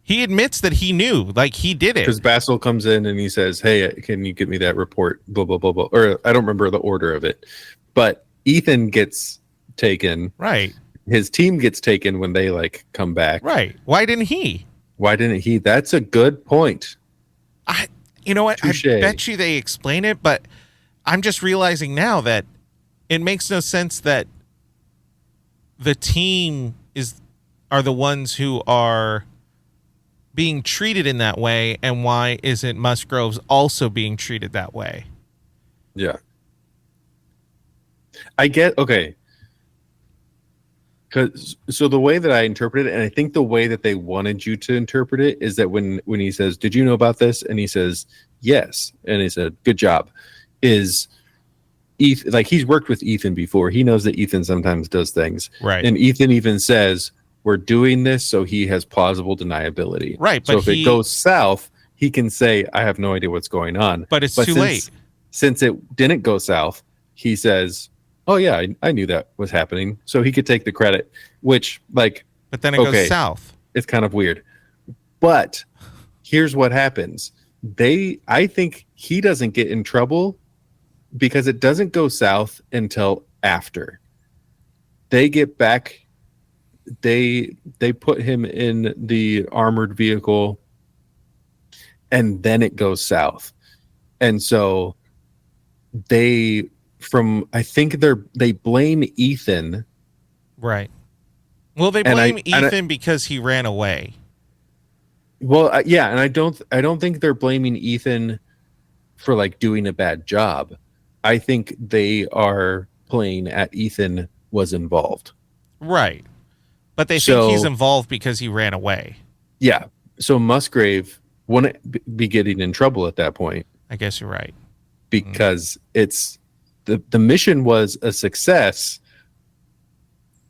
he admits that he knew, like he did it. Because Basil comes in and he says, hey, can you get me that report? Blah, blah, blah, blah. Or I don't remember the order of it. But Ethan gets taken. Right. His team gets taken when they like come back. Right. Why didn't he? That's a good point. You know what? Touché. I bet you they explain it, but I'm just realizing now that it makes no sense that the team are the ones who are being treated in that way, and why isn't Musgrove's also being treated that way? Yeah. I get, okay. So the way that I interpret it, and I think the way that they wanted you to interpret it, is that when he says, did you know about this? And he says, yes. And he said, good job. Is Ethan, like, he's worked with Ethan before. He knows that Ethan sometimes does things. Right. And Ethan even says, we're doing this so he has plausible deniability. Right. So if it goes south, he can say, I have no idea what's going on. But too late. Since it didn't go south, he says, oh yeah, I knew that was happening. So he could take the credit, which, like, but then it goes south. It's kind of weird. But here's what happens. I think he doesn't get in trouble because it doesn't go south until after. They get back. They put him in the armored vehicle, and then it goes south. And so I think they blame Ethan. Right. Well, they blame Ethan because he ran away. Well, yeah, and I don't think they're blaming Ethan for like doing a bad job. I think they are playing at Ethan was involved. Right. But they think he's involved because he ran away. Yeah. So Musgrave wouldn't be getting in trouble at that point. I guess you're right. Because it's the mission was a success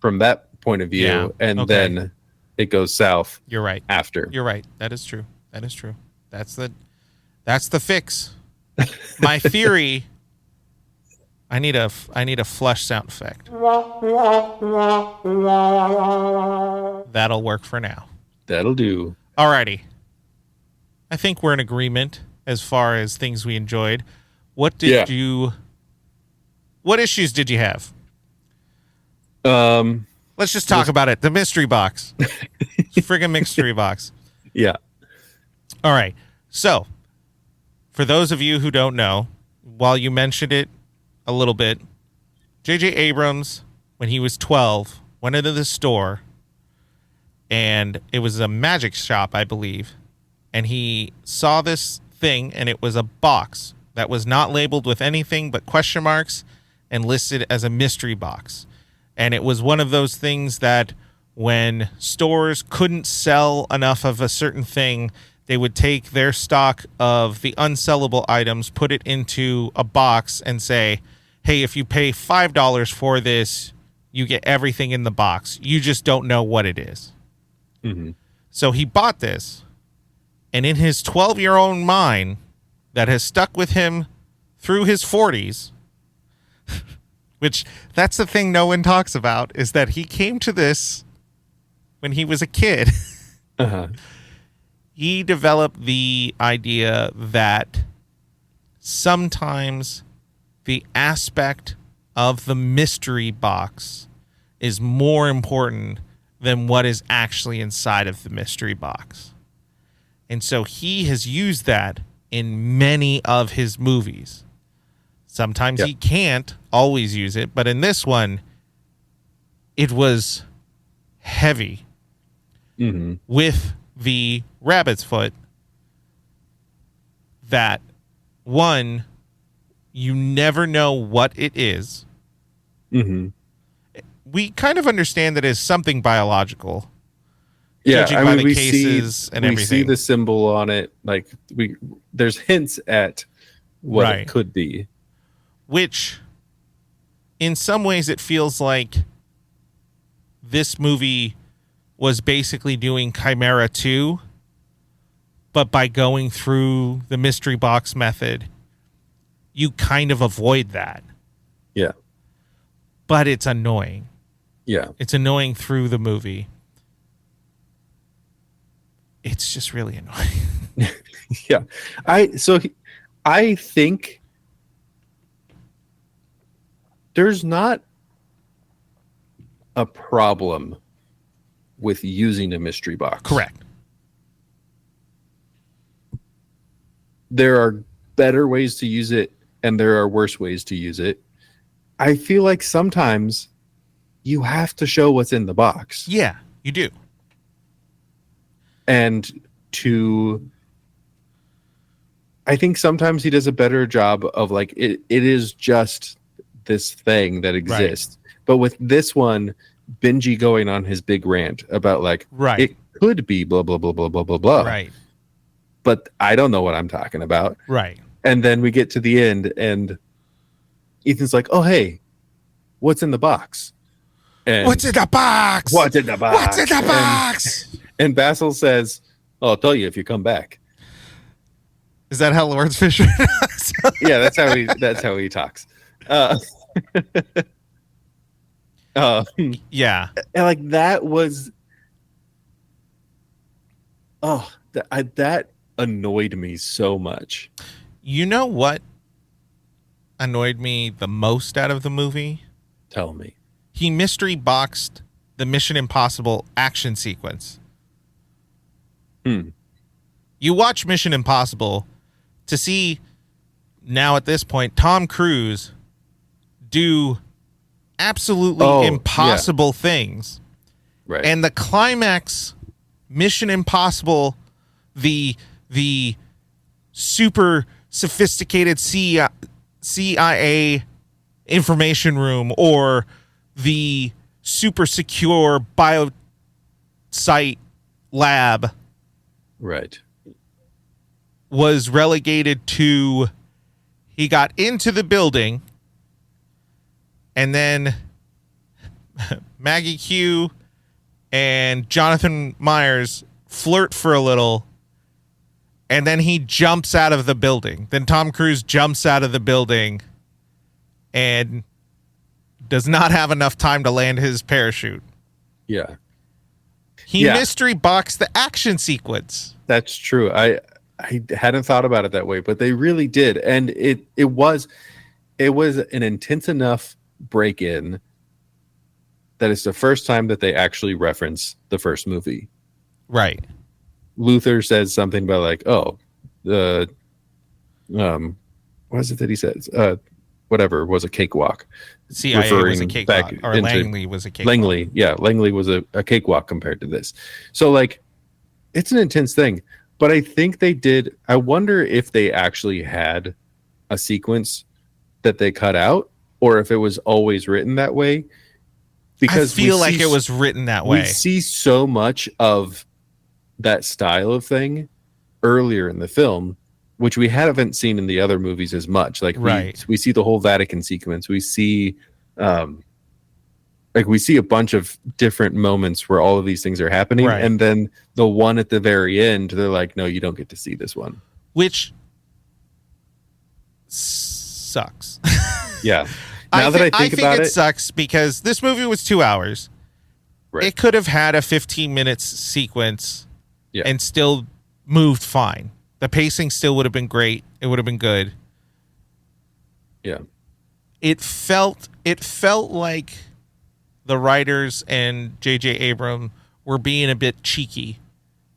from that point of view, yeah. And then it goes south. You're right. After. You're right. That is true. That is true. That's the fix. My theory. I need a flush sound effect. That'll work for now. That'll do. Alrighty. I think we're in agreement as far as things we enjoyed. What issues did you have? Let's just talk about it. The mystery box. Friggin' mystery box. Yeah. All right. So, for those of you who don't know, while you mentioned it a little bit, J.J. Abrams, when he was 12, went into the store, and it was a magic shop, I believe, and he saw this thing, and it was a box that was not labeled with anything but question marks and listed as a mystery box. And it was one of those things that when stores couldn't sell enough of a certain thing, they would take their stock of the unsellable items, put it into a box, and say, hey, if you pay $5 for this, you get everything in the box. You just don't know what it is. Mm-hmm. So he bought this, and in his 12-year-old mind that has stuck with him through his 40s, Which, that's the thing no one talks about, is that he came to this when he was a kid. Uh-huh. He developed the idea that sometimes the aspect of the mystery box is more important than what is actually inside of the mystery box. And so he has used that in many of his movies. Sometimes he can't always use it, but in this one, it was heavy with the rabbit's foot that, one, you never know what it is. Mm-hmm. We kind of understand that it's something biological. Yeah, judging by the cases and everything. We see the symbol on it. Like there's hints at what it could be. Which, in some ways, it feels like this movie was basically doing Chimera 2, but by going through the mystery box method, you kind of avoid that. Yeah. But it's annoying. Yeah. It's annoying through the movie. It's just really annoying. Yeah. I think there's not a problem with using a mystery box. Correct. There are better ways to use it, and there are worse ways to use it. I feel like sometimes you have to show what's in the box. Yeah, you do. And I think sometimes he does a better job of like, it is just this thing that exists. Right. But with this one, Benji going on his big rant about like, it could be blah, blah, blah, blah, blah, blah, blah. Right. But I don't know what I'm talking about. Right. And then we get to the end and Ethan's like, oh, hey, what's in the box? And what's in the box? What's in the box? What's in the box? And Basil says, oh, I'll tell you if you come back. Is that how Lawrence Fisher does? Yeah, that's how he talks. Yeah. And like that was that annoyed me so much. You know what annoyed me the most out of the movie? Tell me. He mystery boxed the Mission Impossible action sequence. You watch Mission Impossible to see now at this point Tom Cruise do absolutely impossible things. Right. And the climax Mission Impossible, the super sophisticated CIA information room, or the super secure biosite lab, right, was relegated to he got into the building and then Maggie Q and Jonathan Myers flirt for a little and then he jumps out of the building. Then Tom Cruise jumps out of the building and does not have enough time to land his parachute. Yeah. He mystery boxed the action sequence. That's true. I hadn't thought about it that way, but they really did. And it was an intense enough break-in that it's the first time that they actually reference the first movie. Right. Luther says something about like, oh, the what is it that he says? Whatever was a cakewalk. CIA was a cakewalk, or Langley was a cakewalk. Langley was a cakewalk compared to this. So like, it's an intense thing. But I think they did. I wonder if they actually had a sequence that they cut out, or if it was always written that way. Because I feel like it was written that way. We see so much of that style of thing earlier in the film, which we haven't seen in the other movies as much. Like we see the whole Vatican sequence. We see we see a bunch of different moments where all of these things are happening. Right. And then the one at the very end, they're like, no, you don't get to see this one. Which sucks. Yeah. Now that I think about it sucks because this movie was 2 hours. Right. It could have had a 15 minutes sequence and still moved fine. The pacing still would have been great. It would have been good. Yeah. It felt like the writers and J.J. Abrams were being a bit cheeky.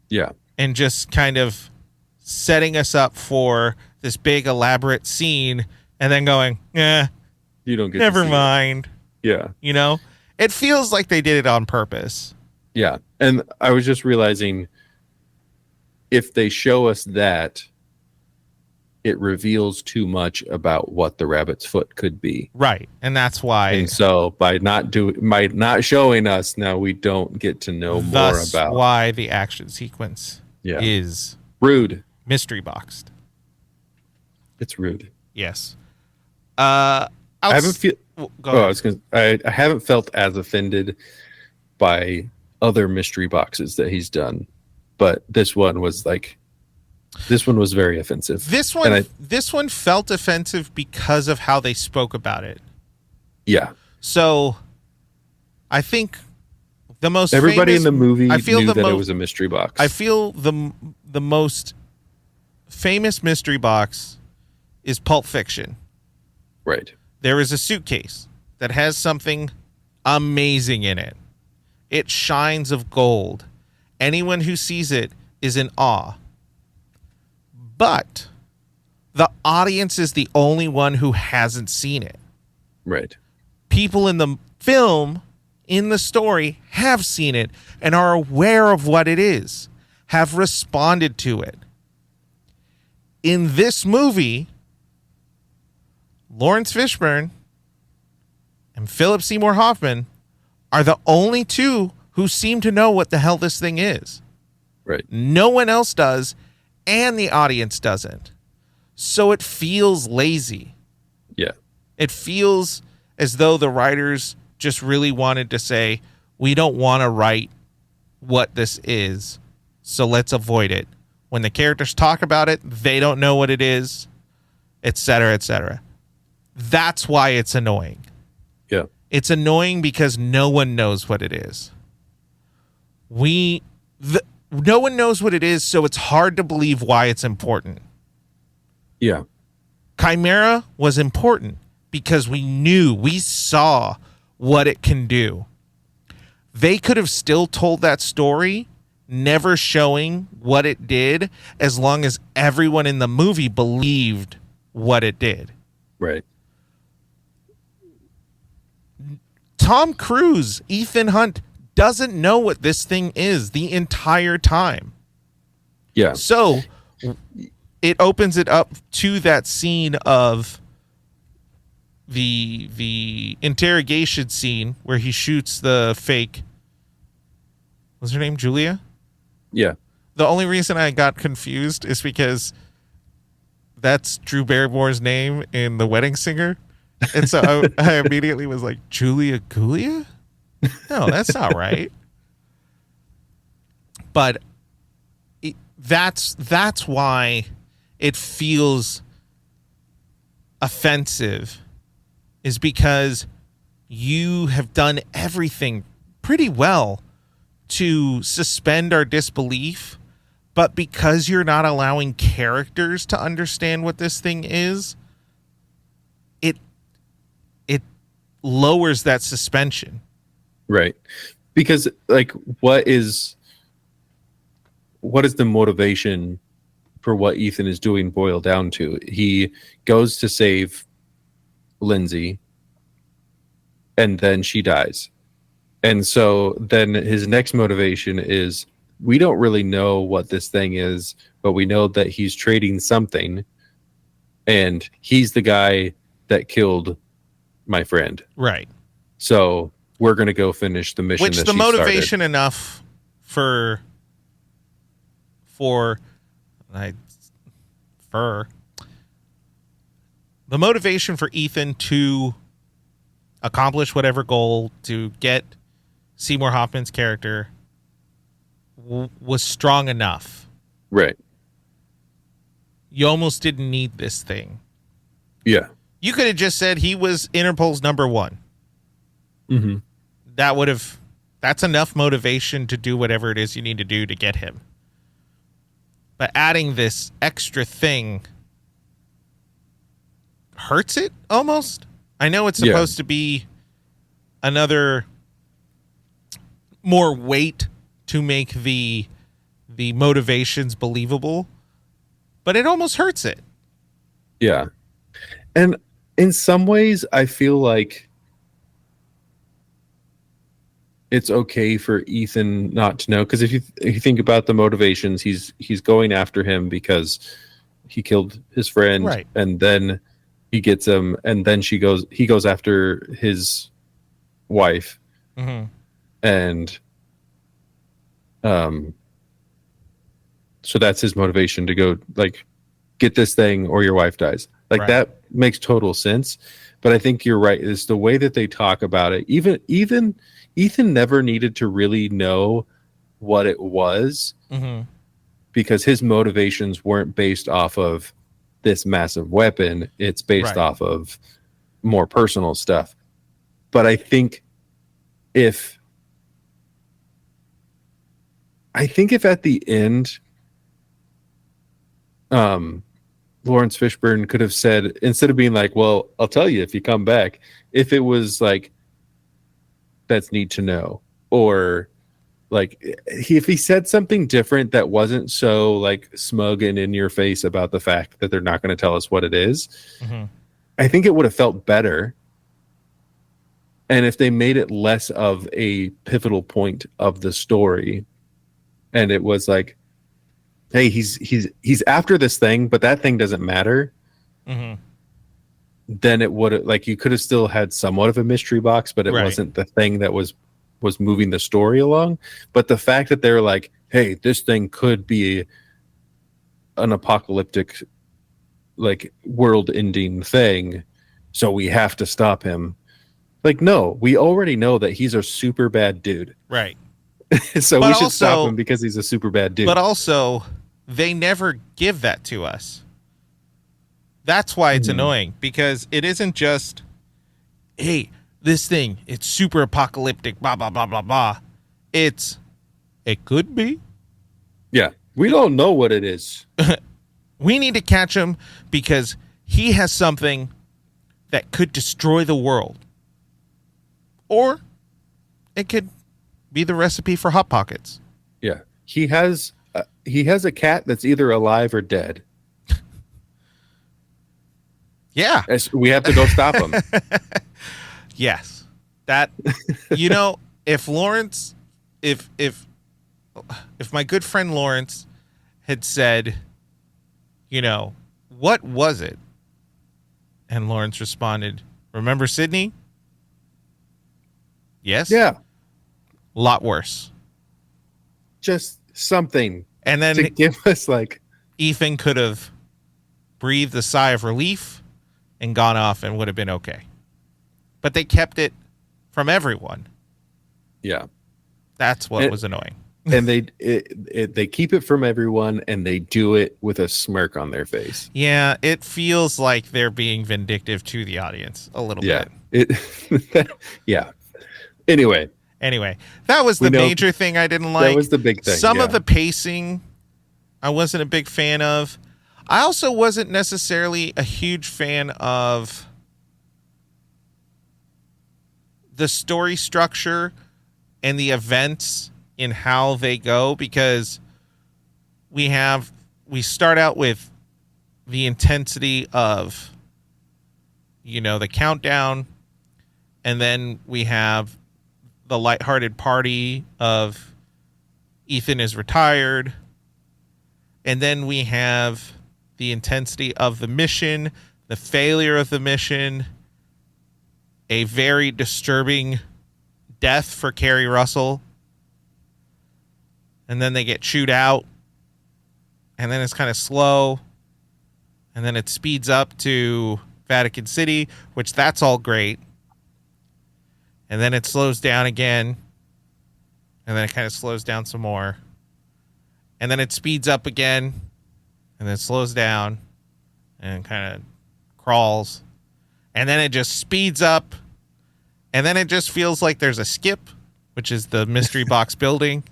Yeah. And just kind of setting us up for this big elaborate scene and then going, you don't get never mind. Yeah. You know? It feels like they did it on purpose. Yeah. And I was just realizing if they show us that, it reveals too much about what the rabbit's foot could be. Right. And that's why. And so by not showing us, now we don't get to know more about why the action sequence is rude. Mystery boxed. It's rude. Yes. I haven't felt as offended by other mystery boxes that he's done, but this one was very offensive. This one felt offensive because of how they spoke about it. Yeah. So I think the most everybody famous, in the movie I feel knew that it mo- was a mystery box. I feel the most famous mystery box is Pulp Fiction. Right. There is a suitcase that has something amazing in it. It shines of gold. Anyone who sees it is in awe. But the audience is the only one who hasn't seen it. Right. People in the film, in the story, have seen it and are aware of what it is, have responded to it. In this movie, Lawrence Fishburne and Philip Seymour Hoffman are the only two who seem to know what the hell this thing is. Right. No one else does, and the audience doesn't. So it feels lazy. Yeah. It feels as though the writers just really wanted to say, we don't want to write what this is, so let's avoid it. When the characters talk about it, they don't know what it is, etc., etc. That's why it's annoying. Yeah. It's annoying because no one knows what it is. No one knows what it is, so it's hard to believe why it's important. Yeah. Chimera was important because we saw what it can do. They could have still told that story, never showing what it did, as long as everyone in the movie believed what it did. Right. Tom Cruise, Ethan Hunt, doesn't know what this thing is the entire time. Yeah. So it opens it up to that scene of the interrogation scene where he shoots the fake. What's her name? Julia? Yeah. The only reason I got confused is because that's Drew Barrymore's name in The Wedding Singer. And so I immediately was like, Julia Gulia? No, that's not right. But that's why it feels offensive, is because you have done everything pretty well to suspend our disbelief, but because you're not allowing characters to understand what this thing is, it lowers that suspension. Right. Because what is the motivation for what Ethan is doing boil down to? He goes to save Lindsay and then she dies. And so then his next motivation is, we don't really know what this thing is, but we know that he's trading something, and he's the guy that killed my friend. Right. So we're going to go finish the mission. Which the motivation enough for the motivation for Ethan to accomplish whatever goal, to get Seymour Hoffman's character, was strong enough. Right. You almost didn't need this thing. Yeah. You could have just said he was Interpol's number one. Mm-hmm. That's enough motivation to do whatever it is you need to do to get him. But adding this extra thing hurts it almost. I know it's supposed to be another more weight to make the motivations believable, but it almost hurts it. Yeah. And in some ways, I feel like it's okay for Ethan not to know, because if you think about the motivations, he's going after him because he killed his friend, right, and then he gets him, and then he goes after his wife, mm-hmm. and so that's his motivation to go like get this thing or your wife dies. Like right. That makes total sense. But I think you're right. It's the way that they talk about it. Even Ethan never needed to really know what it was, mm-hmm. because his motivations weren't based off of this massive weapon. It's based off of more personal stuff. But I think if at the end, Lawrence Fishburne could have said, instead of being like, well, I'll tell you if you come back, if it was like, that's need to know, or like if he said something different that wasn't so like smug and in your face about the fact that they're not going to tell us what it is, mm-hmm. I think it would have felt better. And if they made it less of a pivotal point of the story, and it was like, hey, he's after this thing, but that thing doesn't matter. Mm-hmm. Then it would, like, you could have still had somewhat of a mystery box, but it wasn't the thing that was moving the story along. But the fact that they're like, hey, this thing could be an apocalyptic, like, world-ending thing, so we have to stop him. Like, no, we already know that he's a super bad dude. Right. So we should stop him because he's a super bad dude. But also, they never give that to us. That's why it's annoying, because it isn't just, hey, this thing, it's super apocalyptic, blah, blah, blah, blah, blah. It could be. Yeah. We don't know what it is. We need to catch him because he has something that could destroy the world. Or it could be the recipe for Hot Pockets. Yeah. He has a cat that's either alive or dead. Yeah. We have to go stop him. Yes. That, if Lawrence, if my good friend Lawrence had said, what was it? And Lawrence responded, remember Sydney? Yes. Yeah. A lot worse. Just something. And then to give us like, Ethan could have breathed a sigh of relief and gone off and would have been okay. But they kept it from everyone. Yeah. That's what was annoying. And they keep it from everyone, and they do it with a smirk on their face. Yeah, it feels like they're being vindictive to the audience a little bit. Yeah. Anyway, that was the major thing I didn't like. That was the big thing. Some of the pacing I wasn't a big fan of. I also wasn't necessarily a huge fan of the story structure and the events in how they go, because we start out with the intensity of, the countdown, and then we have the lighthearted party of Ethan is retired, and then we have the intensity of the mission, the failure of the mission, a very disturbing death for Kerry Russell, and then they get chewed out, and then it's kind of slow, and then it speeds up to Vatican City, which that's all great, and then it slows down again, and then it kind of slows down some more, and then it speeds up again, and then slows down and kind of crawls. and then it just speeds up, and then it just feels like there's a skip, which is the mystery box building,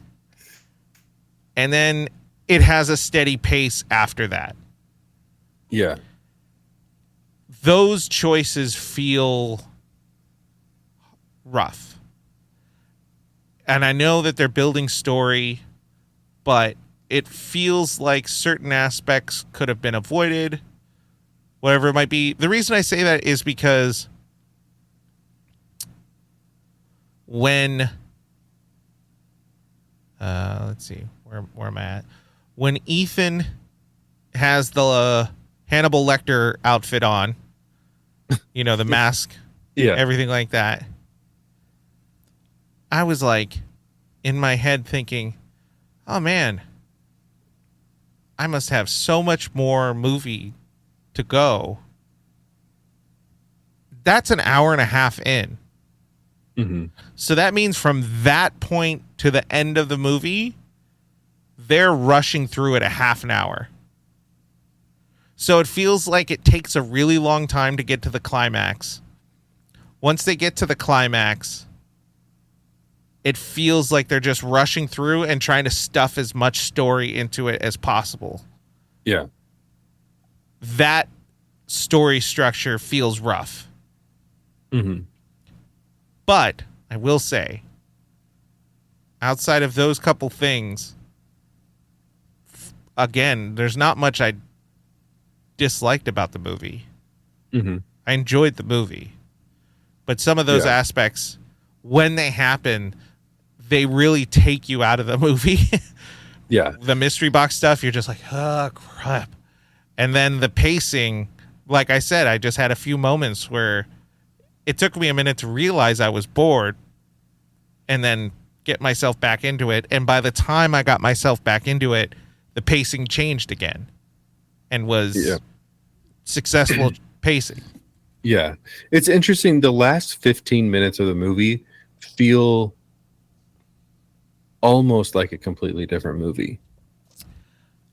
and then it has a steady pace after that. Yeah. Those choices feel rough. And I know that they're building story, but it feels like certain aspects could have been avoided, whatever it might be. The reason I say that is because when let's see where am I at? When Ethan has the Hannibal Lecter outfit on, you know, the mask, everything like that, I was like in my head thinking, oh man, I must have so much more movie to go. That's an hour and a half in. Mm-hmm. So that means from that point to the end of the movie, they're rushing through it a half an hour. So it feels like it takes a really long time to get to the climax. Once they get to the climax, it feels like they're just rushing through and trying to stuff as much story into it as possible. Yeah. That story structure feels rough. Mm-hmm. But I will say, outside of those couple things, again, there's not much I disliked about the movie. Mm-hmm. I enjoyed the movie. But some of those aspects, when they happen, they really take you out of the movie. Yeah. The mystery box stuff, you're just like, oh, crap. And then the pacing, like I said, I just had a few moments where it took me a minute to realize I was bored and then get myself back into it. And by the time I got myself back into it, the pacing changed again and was successful pacing. Yeah. It's interesting. The last 15 minutes of the movie feel almost like a completely different movie.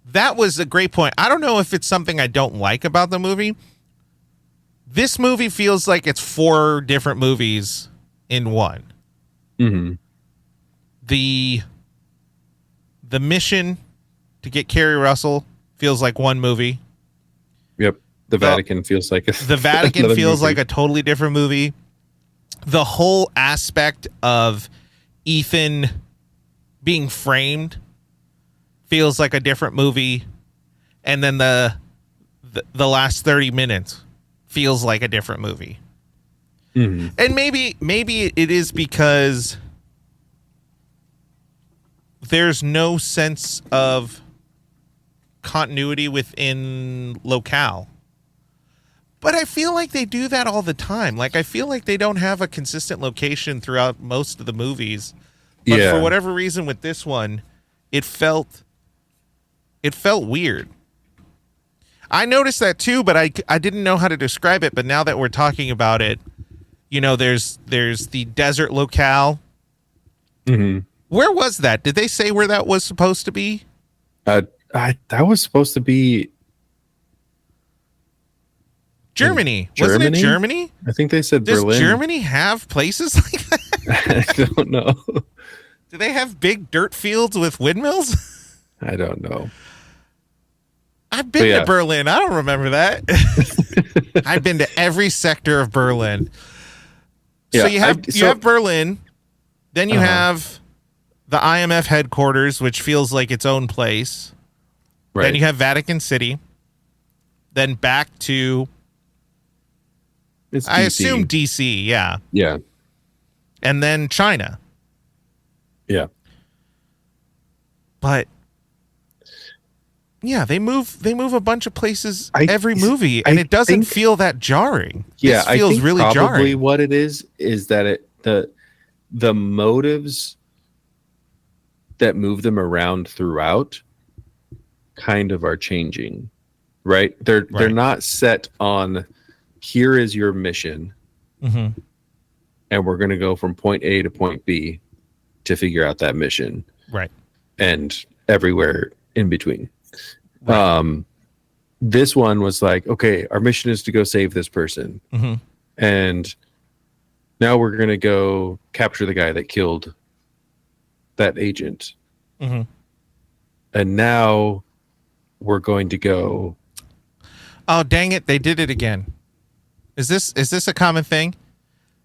That was a great point. I don't know if it's something I don't like about the movie. This movie feels like it's 4 different movies in one. Mm-hmm. The mission to get Kerry Russell feels like one movie. Yep. The Vatican feels like the Vatican feels like a totally different movie. The whole aspect of Ethan being framed feels like a different movie, and then the last 30 minutes feels like a different movie. Mm-hmm. And maybe it is because there's no sense of continuity within locale. But I feel like they do that all the time. Like, I feel like they don't have a consistent location throughout most of the movies. But for whatever reason with this one, it felt weird. I noticed that too, but I didn't know how to describe it. But now that we're talking about it, you know, there's the desert locale. Mm-hmm. Where was that? Did they say where that was supposed to be? That was supposed to be Germany. Wasn't it Germany? I think they said Does Berlin. Does Germany have places like that? I don't know. Do they have big dirt fields with windmills? I don't know. I've been to Berlin. I don't remember that. I've been to every sector of Berlin. So you have Berlin, then you have the IMF headquarters, which feels like its own place. Right. Then you have Vatican City. Then back to, I assume DC, yeah. Yeah. And then China. Yeah. But yeah, they move a bunch of places every movie, and it doesn't feel that jarring. Yeah, it feels really probably jarring. What it is that the motives that move them around throughout kind of are changing, right? They're not set on, here is your mission, and we're going to go from point A to point B to figure out that mission, right? And everywhere in between. Right. This one was like, okay, our mission is to go save this person. and now we're going to go capture the guy that killed that agent. Mm-hmm. And now we're going to go. Oh, dang it. They did it again. Is this a common thing?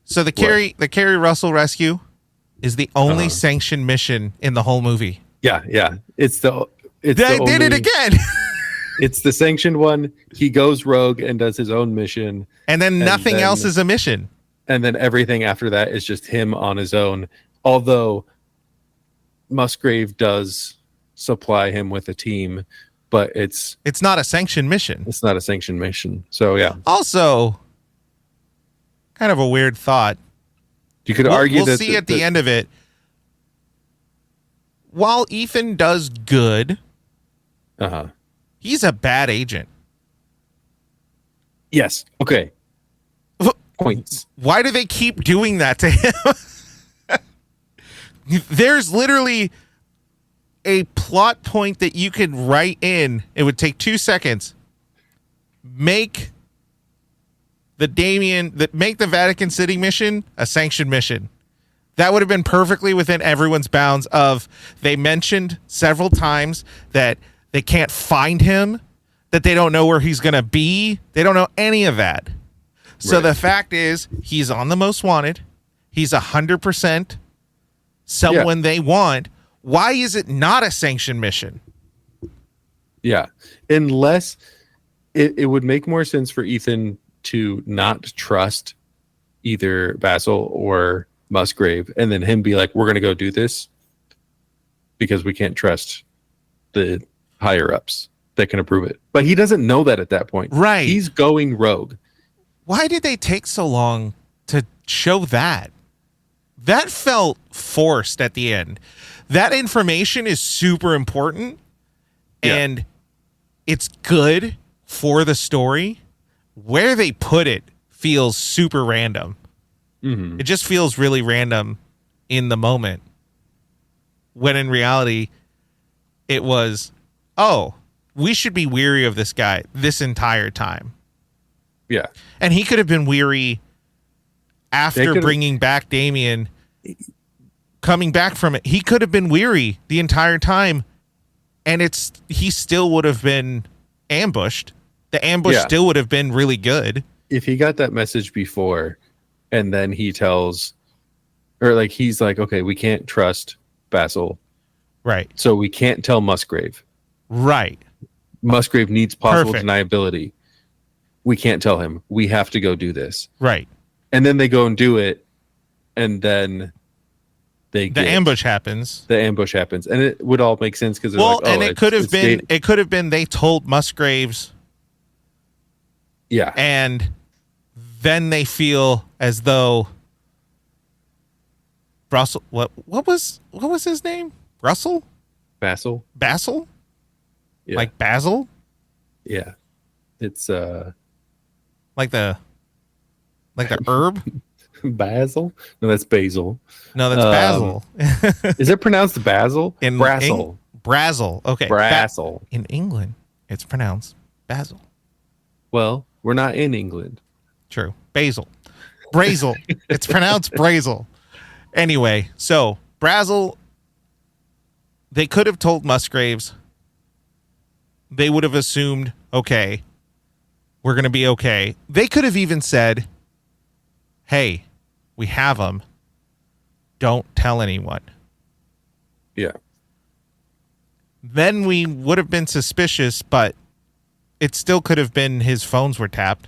So the Kerry Russell rescue is the only sanctioned mission in the whole movie. Yeah. They did it again. It's the sanctioned one. He goes rogue and does his own mission. And then nothing else is a mission. And then everything after that is just him on his own. Although Musgrave does supply him with a team, but it's not a sanctioned mission. It's not a sanctioned mission. So yeah. Also, kind of a weird thought. You could argue we'll see at the end of it. While Ethan does good, he's a bad agent. Yes. Okay. Points. Why do they keep doing that to him? There's literally a plot point that you could write in. It would take 2 seconds. Make the Vatican City mission a sanctioned mission. That would have been perfectly within everyone's bounds of, they mentioned several times that they can't find him, that they don't know where he's going to be. They don't know any of that. So the fact is, he's on the most wanted. He's 100% someone they want. Why is it not a sanctioned mission? Yeah. Unless it would make more sense for Ethan to not trust either Basil or Musgrave, and then him be like, we're going to go do this because we can't trust the higher ups that can approve it. But he doesn't know that at that point. Right. He's going rogue. Why did they take so long to show that? That felt forced at the end. That information is super important and it's good for the story. Where they put it feels super random. Mm-hmm. It just feels really random in the moment. When in reality, it was, we should be weary of this guy this entire time. Yeah. And he could have been weary after bringing back Damien, coming back from it. He could have been weary the entire time, and he still would have been ambushed. The ambush still would have been really good. If he got that message before, and then he tells, or like he's like, okay, we can't trust Basil. Right. So we can't tell Musgrave. Right. Musgrave needs possible deniability. We can't tell him. We have to go do this. Right. And then they go and do it, and then the ambush happens. The ambush happens, and it would all make sense because it could have been they told Musgraves. Yeah. And then they feel as though Russell, what was his name? Russell? Basil? Yeah. Like Basil? Yeah. It's like the herb? Basil? No, that's basil. No, that's basil. Is it pronounced basil? Brasil. Brasil. Okay. Brasil. In England, it's pronounced basil. Well, we're not in England. True. Basil. Brazel. It's pronounced Brazel. Anyway, so Brazel, they could have told Musgraves. They would have assumed, okay, we're going to be okay. They could have even said, hey, we have him. Don't tell anyone. Yeah. Then we would have been suspicious, but it still could have been his phones were tapped.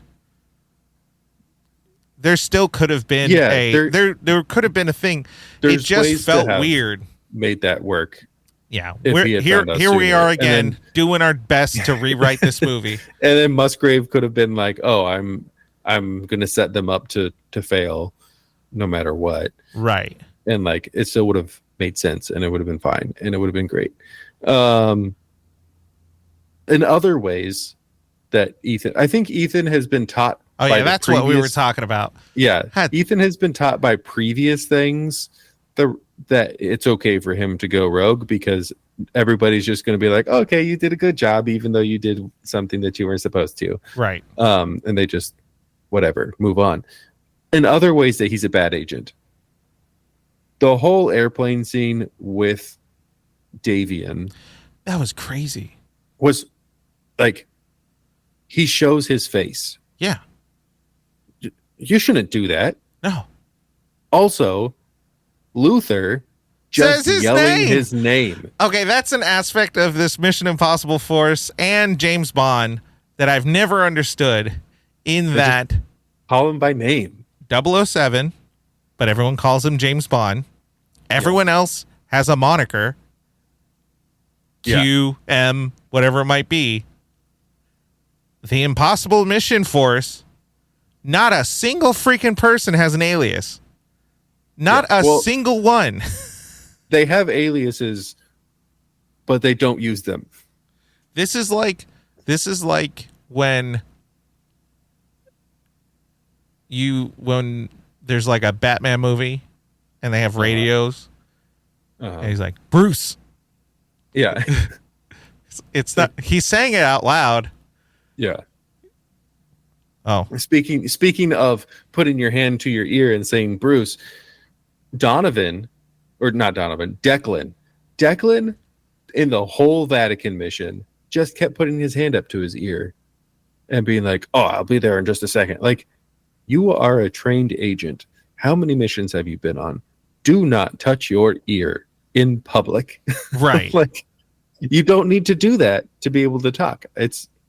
There still could have been there could have been a thing. It just felt weird. Made that work. Yeah. Here we are again, doing our best to rewrite this movie. And then Musgrave could have been like, oh, I'm going to set them up to fail no matter what. Right. And like, it still would have made sense and it would have been fine and it would have been great. In other ways that I think Ethan has been taught. Oh yeah, that's what we were talking about. Yeah. Ethan has been taught by previous things that it's okay for him to go rogue because everybody's just going to be like, okay, you did a good job, even though you did something that you weren't supposed to. Right. And they just, whatever, move on. in other ways that he's a bad agent. The whole airplane scene with Davian, that was crazy. Was like, he shows his face. Yeah. You shouldn't do that. No. Also, Luther just yelling his name. Okay, that's an aspect of this Mission Impossible force and James Bond that I've never understood, in that call him by name. 007, but everyone calls him James Bond. Everyone else has a moniker. Q, M, whatever it might be. The Impossible Mission Force, not a single freaking person has an alias. Not a single one. They have aliases, but they don't use them. This is like when there's like a Batman movie and they have radios. And he's like, Bruce. Yeah. It's not, he's saying it out loud. Yeah. Oh. Speaking of putting your hand to your ear and saying Bruce, Declan in the whole Vatican mission just kept putting his hand up to his ear and being like, oh, I'll be there in just a second. Like, you are a trained agent. How many missions have you been on? Do not touch your ear in public. Right. Like, you don't need to do that to be able to talk.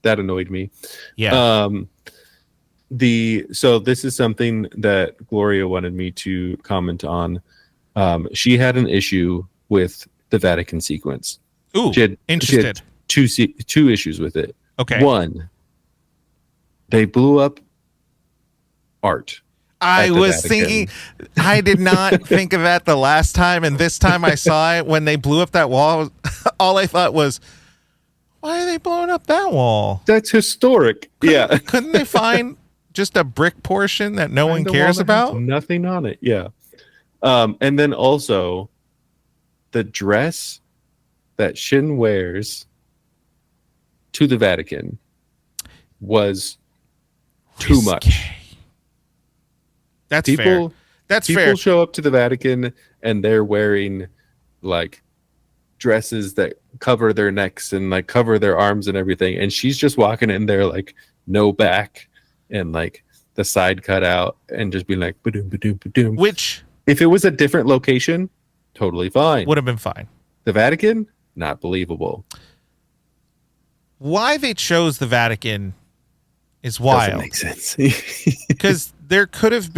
That annoyed me. Yeah. So this is something that Gloria wanted me to comment on. She had an issue with the Vatican sequence. Ooh, interested. She had two issues with it. Okay. One, they blew up art. I was thinking, I did not think of that the last time, and this time I saw it when they blew up that wall. All I thought was, why are they blowing up that wall? That's historic. Couldn't they find just a brick portion that no one cares about? Nothing on it. Yeah. And then also, the dress that Shin wears to the Vatican was too much. That's fair. That's fair. People show up to the Vatican and they're wearing like dresses that cover their necks and like cover their arms and everything, and she's just walking in there like no back and like the side cut out and just being like ba-doom, ba-doom, ba-doom. Which, if it was a different location, totally fine. Would have been fine. The Vatican, not believable. Why they chose the Vatican is wild. Doesn't make sense. Because they could have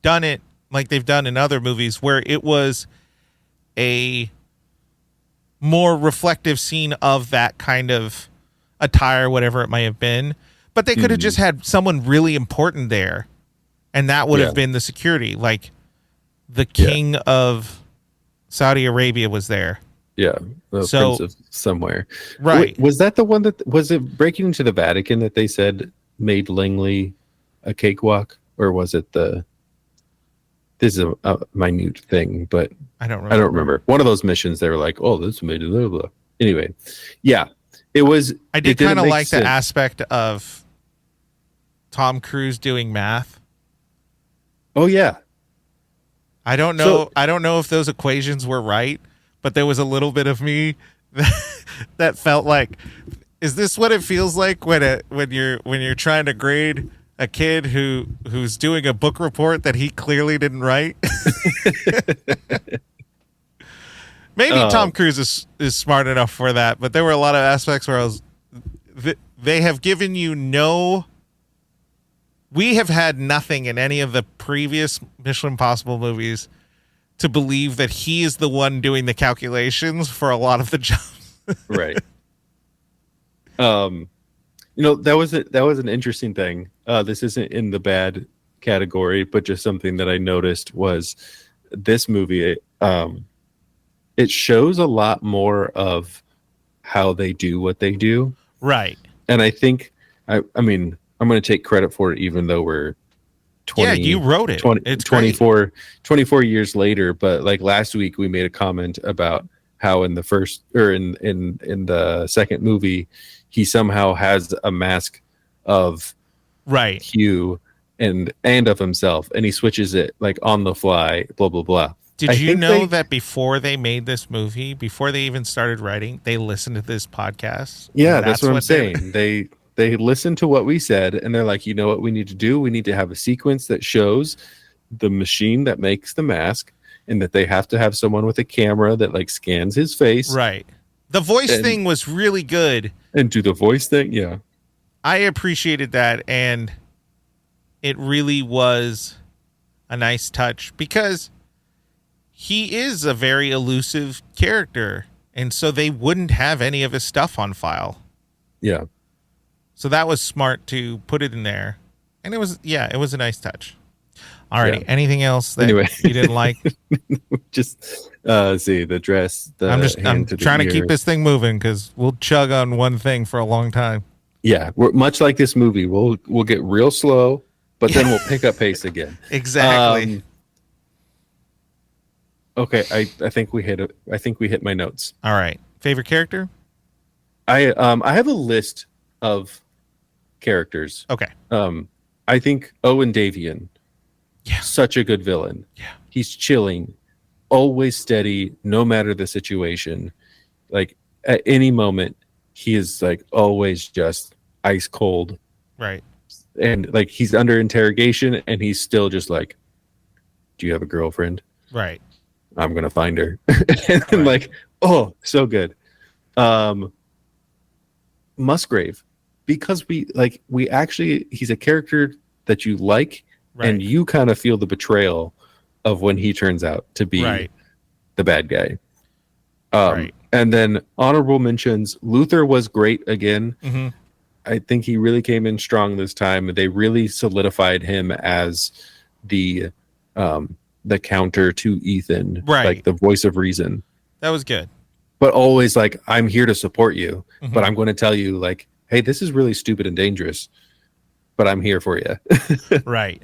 done it like they've done in other movies where it was a more reflective scene of that kind of attire, whatever it might have been. But they could have just had someone really important there, and that would have been the security. Like the king of Saudi Arabia was there. Yeah, the prince of somewhere. Right. Was that the one that was it breaking into the Vatican that they said made Langley a cakewalk, or was it this is a minute thing, but I don't remember. One of those missions, they were like, "Oh, this made it blah blah." Anyway, yeah, it was. I did kind of like the aspect of Tom Cruise doing math. Oh yeah. I don't know if those equations were right, but there was a little bit of me that felt like, is this what it feels like when you're trying to grade a kid who's doing a book report that he clearly didn't write? Maybe Tom Cruise is smart enough for that, but there were a lot of aspects where they have given you we have had nothing in any of the previous Mission Impossible movies to believe that he is the one doing the calculations for a lot of the jobs. Right. That was an interesting thing. This isn't in the bad category, but just something that I noticed was this movie. It shows a lot more of how they do what they do. Right. And I think, I mean, I'm going to take credit for it, even though we're 20. Yeah, you wrote it. It's 24 years later. But like last week, we made a comment about how in the first or in the second movie, he somehow has a mask of right Q, and of himself, and he switches it like on the fly, blah blah blah. Did you know that before they made this movie, before they even started writing, they listened to this podcast? Yeah, that's what I'm saying. They listened to what we said, and they're like, you know what we need to do? We need to have a sequence that shows the machine that makes the mask, and that they have to have someone with a camera that like scans his face. Right. The voice thing was really good. And do the voice thing, yeah. I appreciated that, and it really was a nice touch because he is a very elusive character, and so they wouldn't have any of his stuff on file. Yeah. So that was smart to put it in there, and it was a nice touch. Alrighty, anything else that you didn't like? Just see the dress. I'm trying to keep this thing moving because we'll chug on one thing for a long time. Yeah, we're much like this movie. We'll get real slow, but then we'll pick up pace again. Exactly. Okay, I think we hit it. I think we hit my notes. All right. Favorite character? I have a list of characters. Okay. I think Owen Davian. Yeah. Such a good villain. Yeah. He's chilling, always steady, no matter the situation. Like at any moment, he is like always just ice cold. Right. And like he's under interrogation and he's still just like, do you have a girlfriend? Right. I'm gonna find her. And like, oh, so good. Musgrave, because he's a character that you like, and you kind of feel the betrayal of when he turns out to be the bad guy. And then honorable mentions, Luther was great again. Mm-hmm. I think he really came in strong this time. They really solidified him as the counter to Ethan, like the voice of reason. That was good. But always like, I'm here to support you, but I'm going to tell you like, hey, this is really stupid and dangerous, but I'm here for you. Right.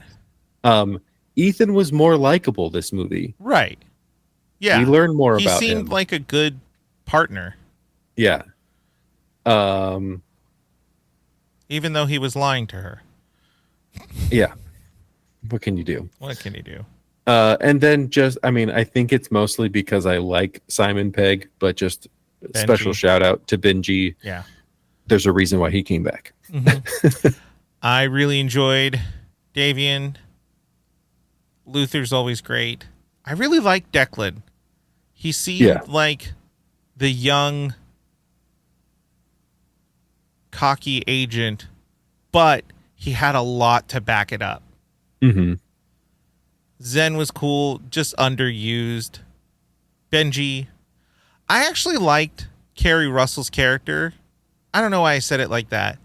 Ethan was more likable this movie. Right. Yeah. We learned more about him. He seemed like a good partner. Yeah. Even though he was lying to her. Yeah. What can you do? And then I think it's mostly because I like Simon Pegg, but just Benji. Special shout out to Benji. Yeah. There's a reason why he came back. Mm-hmm. I really enjoyed Davian. Luther's always great. I really like Declan. He seemed like the young, cocky agent, but he had a lot to back it up. Mm-hmm. Zen was cool, just underused. Benji. I actually liked Kerry Russell's character. I don't know why I said it like that.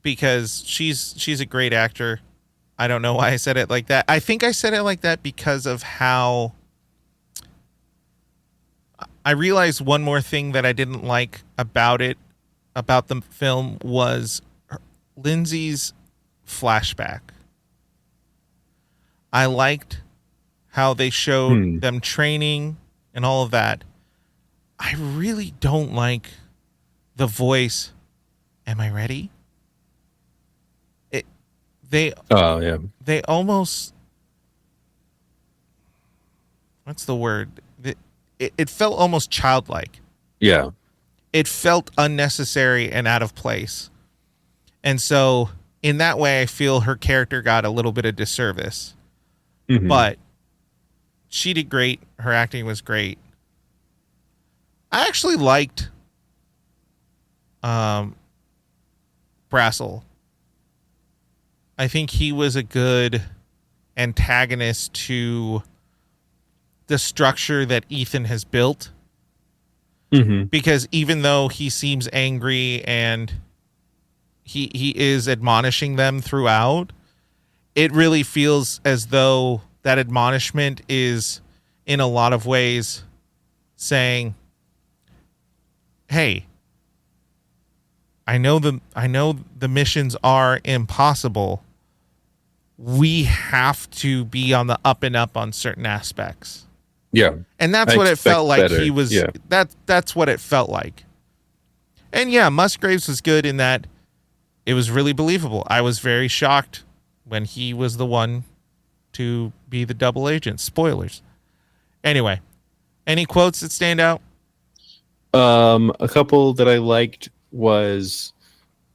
Because she's a great actor. I don't know why I said it like that. I think I said it like that because of how I realized one more thing that I didn't like about the film was Lindsay's flashback. I liked how they showed them training and all of that. I really don't like the voice. Am I ready? They almost, what's the word? It felt almost childlike. Yeah. It felt unnecessary and out of place. And so in that way, I feel her character got a little bit of disservice. Mm-hmm. But she did great. Her acting was great. I actually liked Brassel. I think he was a good antagonist to the structure that Ethan has built. Mm-hmm. Because even though he seems angry and he is admonishing them throughout, it really feels as though that admonishment is in a lot of ways saying, hey, I know the missions are impossible. We have to be on the up and up on certain aspects. Yeah. And that's what it felt like he was. Yeah. That's what it felt like. And yeah, Musgraves was good in that it was really believable. I was very shocked when he was the one to be the double agent. Spoilers. Anyway, any quotes that stand out? A couple that I liked was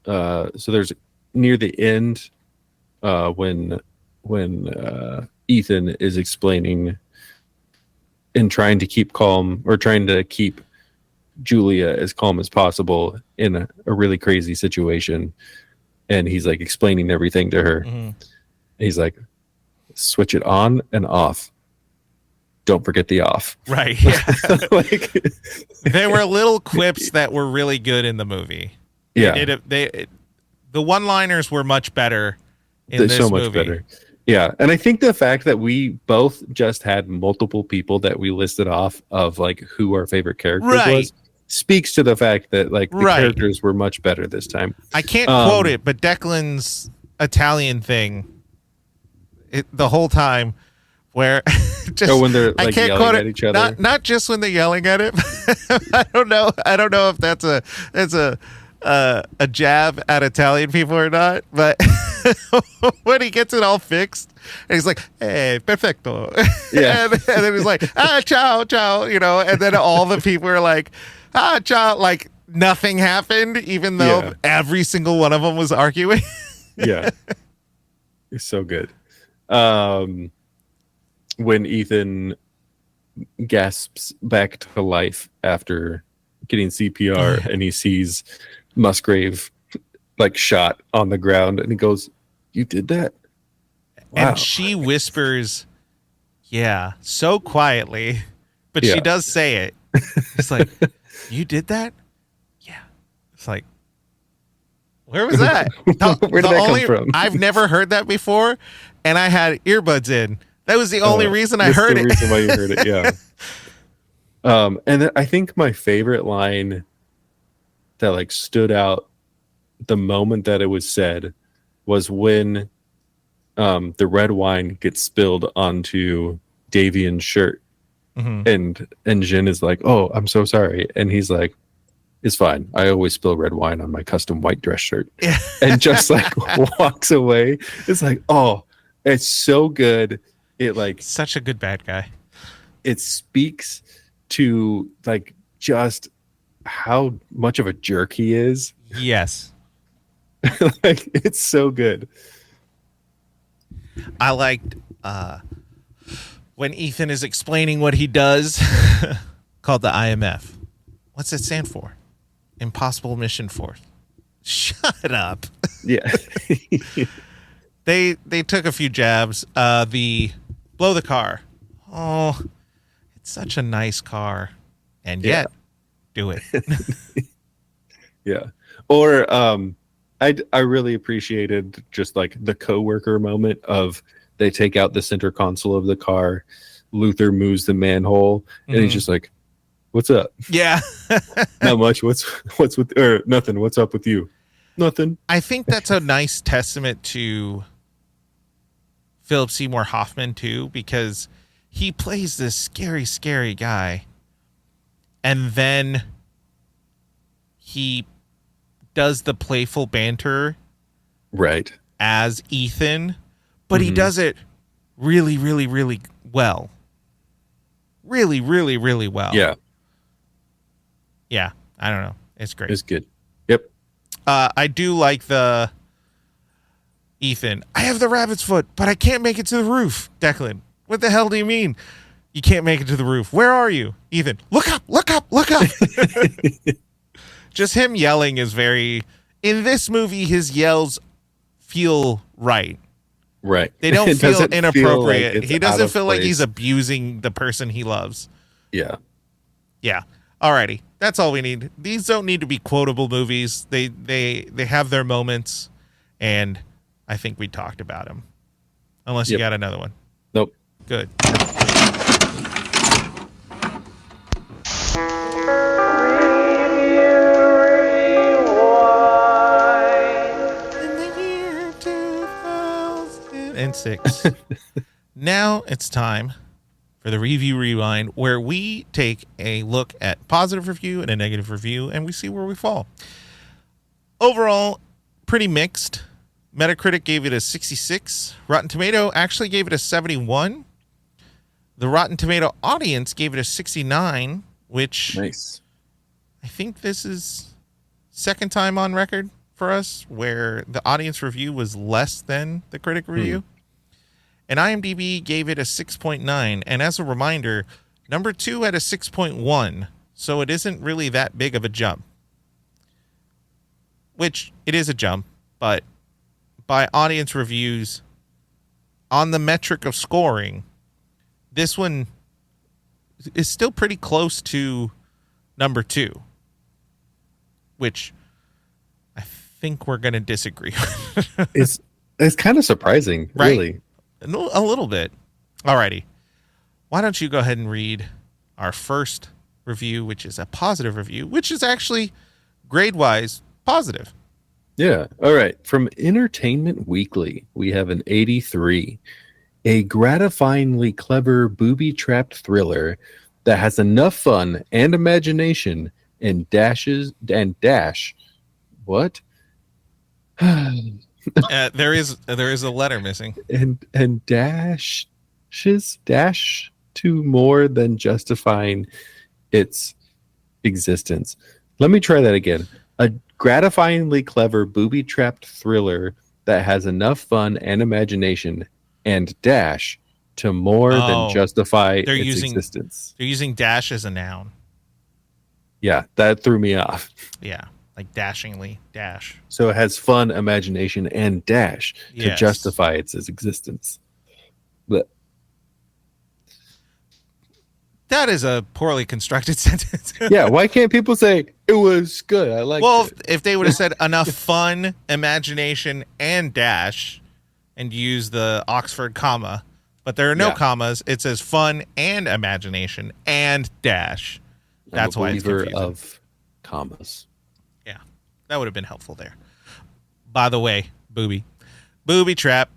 so there's near the end when Ethan is explaining and trying to keep calm, or trying to keep Julia as calm as possible in a really crazy situation, and he's like explaining everything to her. He's like, switch it on and off, don't forget the off. Right. Yeah. Like, there were little quips that were really good in the movie. Yeah. The one-liners were much better in this movie. So much better. Yeah. And I think the fact that we both just had multiple people that we listed off of like who our favorite characters was speaks to the fact that like the characters were much better this time. I can't quote it, but Declan's Italian thing the whole time where just when they're like I can't yelling quote at each other. Not just when they're yelling at it. I don't know if that's a jab at Italian people or not, but when he gets it all fixed and he's like, hey, perfecto. Yeah. and then he's like, ciao, ciao, and then all the people are like, ciao, like nothing happened, even though every single one of them was arguing. Yeah. It's so good. When Ethan gasps back to life after getting CPR and he sees Musgrave like shot on the ground and he goes, you did that? Wow. And she whispers, yeah, so quietly, but she does say it. It's like, you did that? Yeah. It's like, where was that? Where did that come from? I've never heard that before, and I had earbuds in. That was the only reason I heard it. That's the reason why you heard it, yeah. And I think my favorite line that like stood out the moment that it was said was when the red wine gets spilled onto Davian's shirt. And Jin is like, oh, I'm so sorry. And he's like, it's fine. I always spill red wine on my custom white dress shirt. Yeah. And just like walks away. It's like, oh, it's so good. It like such a good bad guy. It speaks to like just how much of a jerk he is. Yes. Like it's so good. I liked when Ethan is explaining what he does called the IMF. What's it stand for? Impossible Mission Force. Shut up. Yeah. They took a few jabs. The blow the car. Oh, it's such a nice car. And yet, do it. Yeah. Or I really appreciated just like the coworker moment of they take out the center console of the car. Luther moves the manhole and he's just like, what's up? Yeah. Not much. What's with, or nothing. What's up with you? Nothing. I think that's a nice testament to Philip Seymour Hoffman too, because he plays this scary, scary guy. And then he does the playful banter. Right. As Ethan, but he does it really, really, really well. Really, really, really well. Yeah. Yeah. I don't know. It's great. It's good. Yep. I do like the Ethan. I have the rabbit's foot, but I can't make it to the roof. Declan, what the hell do you mean? You can't make it to the roof. Where are you? Ethan, look up, look up, look up. Just him yelling is very... In this movie, his yells feel right. Right. They don't feel inappropriate. He doesn't feel like he's abusing the person he loves. Yeah. Yeah. Alrighty. That's all we need. These don't need to be quotable movies. They have their moments, and I think we talked about them. Unless you got another one. Nope. Good. And 6. Now it's time for the Review Rewind, where we take a look at positive review and a negative review, and we see where we fall. Overall, pretty mixed. Metacritic gave it a 66. Rotten Tomato actually gave it a 71. The Rotten Tomato audience gave it a 69, which nice. I think this is second time on record for us where the audience review was less than the critic review. And IMDb gave it a 6.9. And as a reminder, number 2 had a 6.1. So it isn't really that big of a jump. Which, it is a jump, but by audience reviews, on the metric of scoring, this one is still pretty close to number 2. Which I think we're going to disagree. It's kind of surprising, right? Really. A little bit. Alrighty. Why don't you go ahead and read our first review, which is a positive review, which is actually grade-wise positive. Yeah. All right. From Entertainment Weekly, we have an 83. A gratifyingly clever booby-trapped thriller that has enough fun and imagination and dash. What? There is a letter missing. And dash to more than justifying its existence. Let me try that again. A gratifyingly clever booby-trapped thriller that has enough fun and imagination and dash to more than justify its existence. They're using dash as a noun. Yeah, that threw me off. Yeah, like dashingly, dash. So it has fun, imagination, and dash to justify its existence. But that is a poorly constructed sentence. Yeah, why can't people say it was good? I like it. Well, if they would have said enough fun, imagination, and dash, and use the Oxford comma, but there are no commas. It says fun and imagination and dash. That's why it's confusing. Of commas. Yeah, that would have been helpful there. By the way, booby trap.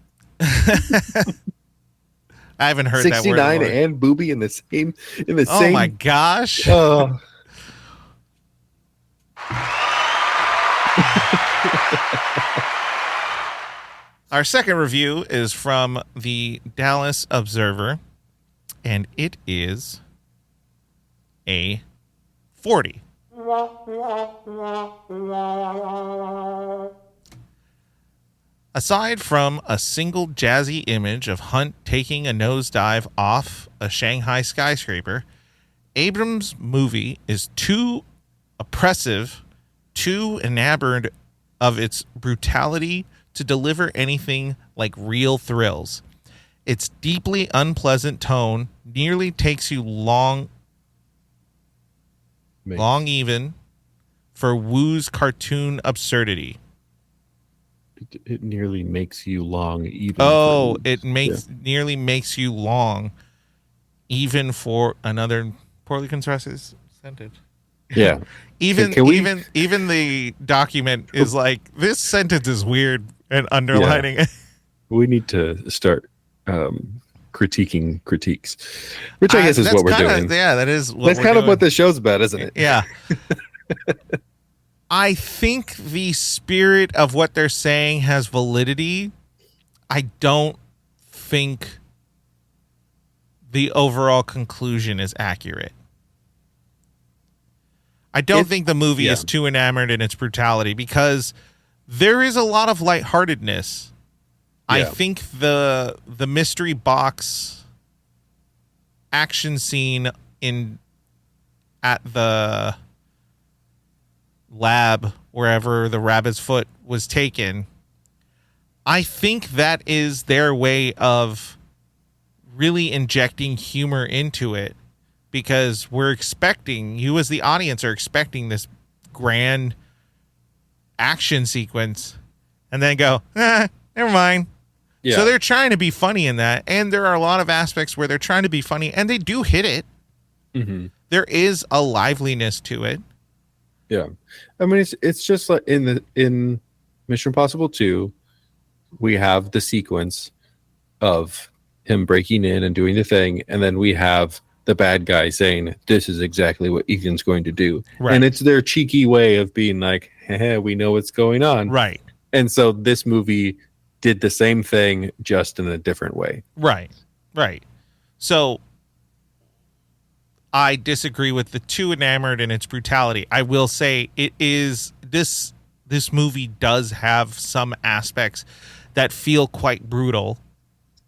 I haven't heard that word. 69 and booby in the same. Oh my gosh! Oh. Our second review is from the Dallas Observer, and it is a 40. Aside from a single jazzy image of Hunt taking a nosedive off a Shanghai skyscraper, Abrams' movie is too oppressive, too enamored of its brutality to deliver anything like real thrills. Its deeply unpleasant tone nearly takes you long even for Wu's cartoon absurdity. It nearly makes you long even. Oh, nearly makes you long even for another poorly constructed sentence. Yeah. Even the document is like, this sentence is weird and underlining it. We need to start critiquing critiques, which I guess is what we're doing. Yeah, that's kind of what this show's about, isn't it? Yeah. I think the spirit of what they're saying has validity. I don't think the overall conclusion is accurate. I don't think the movie is too enamored in its brutality because there is a lot of lightheartedness. Yeah. I think the mystery box action scene at the lab wherever the rabbit's foot was taken, I think that is their way of really injecting humor into it, because you as the audience are expecting this grand action sequence and then go, never mind. Yeah. So they're trying to be funny in that, and there are a lot of aspects where they're trying to be funny and they do hit it. Mm-hmm. There is a liveliness to it. Yeah, I mean it's just like in Mission Impossible 2, we have the sequence of him breaking in and doing the thing, and then we have the bad guy saying, "This is exactly what Ethan's going to do," right. And it's their cheeky way of being like, "Hey, we know what's going on," right? And so this movie did the same thing, just in a different way. Right. So I disagree with the Too Enamored and its brutality. I will say this movie does have some aspects that feel quite brutal.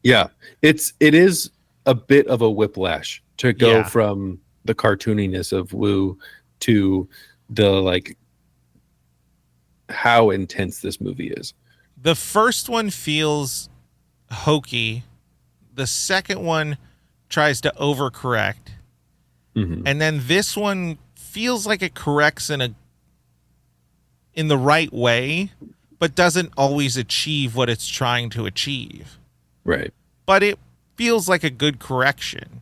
Yeah, it is a bit of a whiplash to go from the cartooniness of Wu to the like how intense this movie is. The first one feels hokey. The second one tries to overcorrect. And then this one feels like it corrects in the right way, but doesn't always achieve what it's trying to achieve. Right. But it feels like a good correction.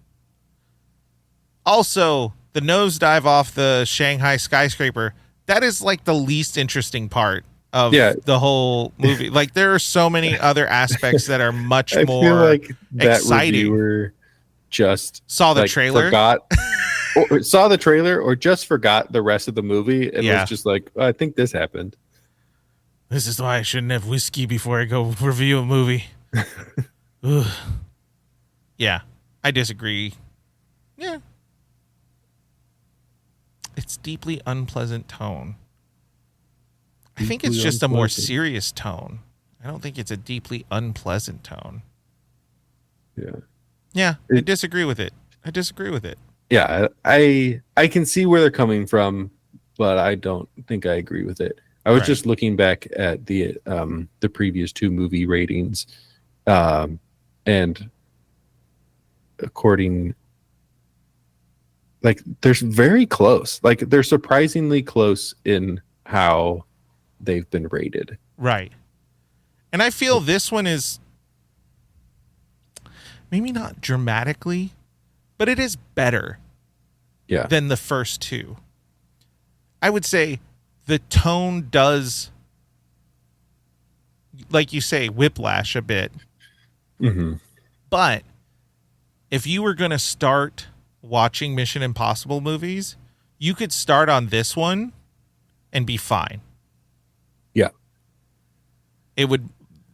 Also, the nosedive off the Shanghai skyscraper, that is like the least interesting part of the whole movie. Like, there are so many other aspects that are much more feel like that exciting. Reviewer just saw the trailer, saw the trailer, or just forgot the rest of the movie and was just like, I think this happened. This is why I shouldn't have whiskey before I go review a movie. Yeah, I disagree. Yeah. It's deeply unpleasant tone. I think it's just a more serious tone. I don't think it's a deeply unpleasant tone. Yeah, I disagree with it. Yeah, I can see where they're coming from, but I don't think I agree with it. I was just looking back at the previous two movie ratings, and according, like, they're very close. Like, they're surprisingly close in how they've been rated. Right. And I feel this one is maybe not dramatically, but it is better than the first two. I would say the tone does, like you say, whiplash a bit. But if you were going to start watching Mission Impossible movies, you could start on this one and be fine. Yeah. It would,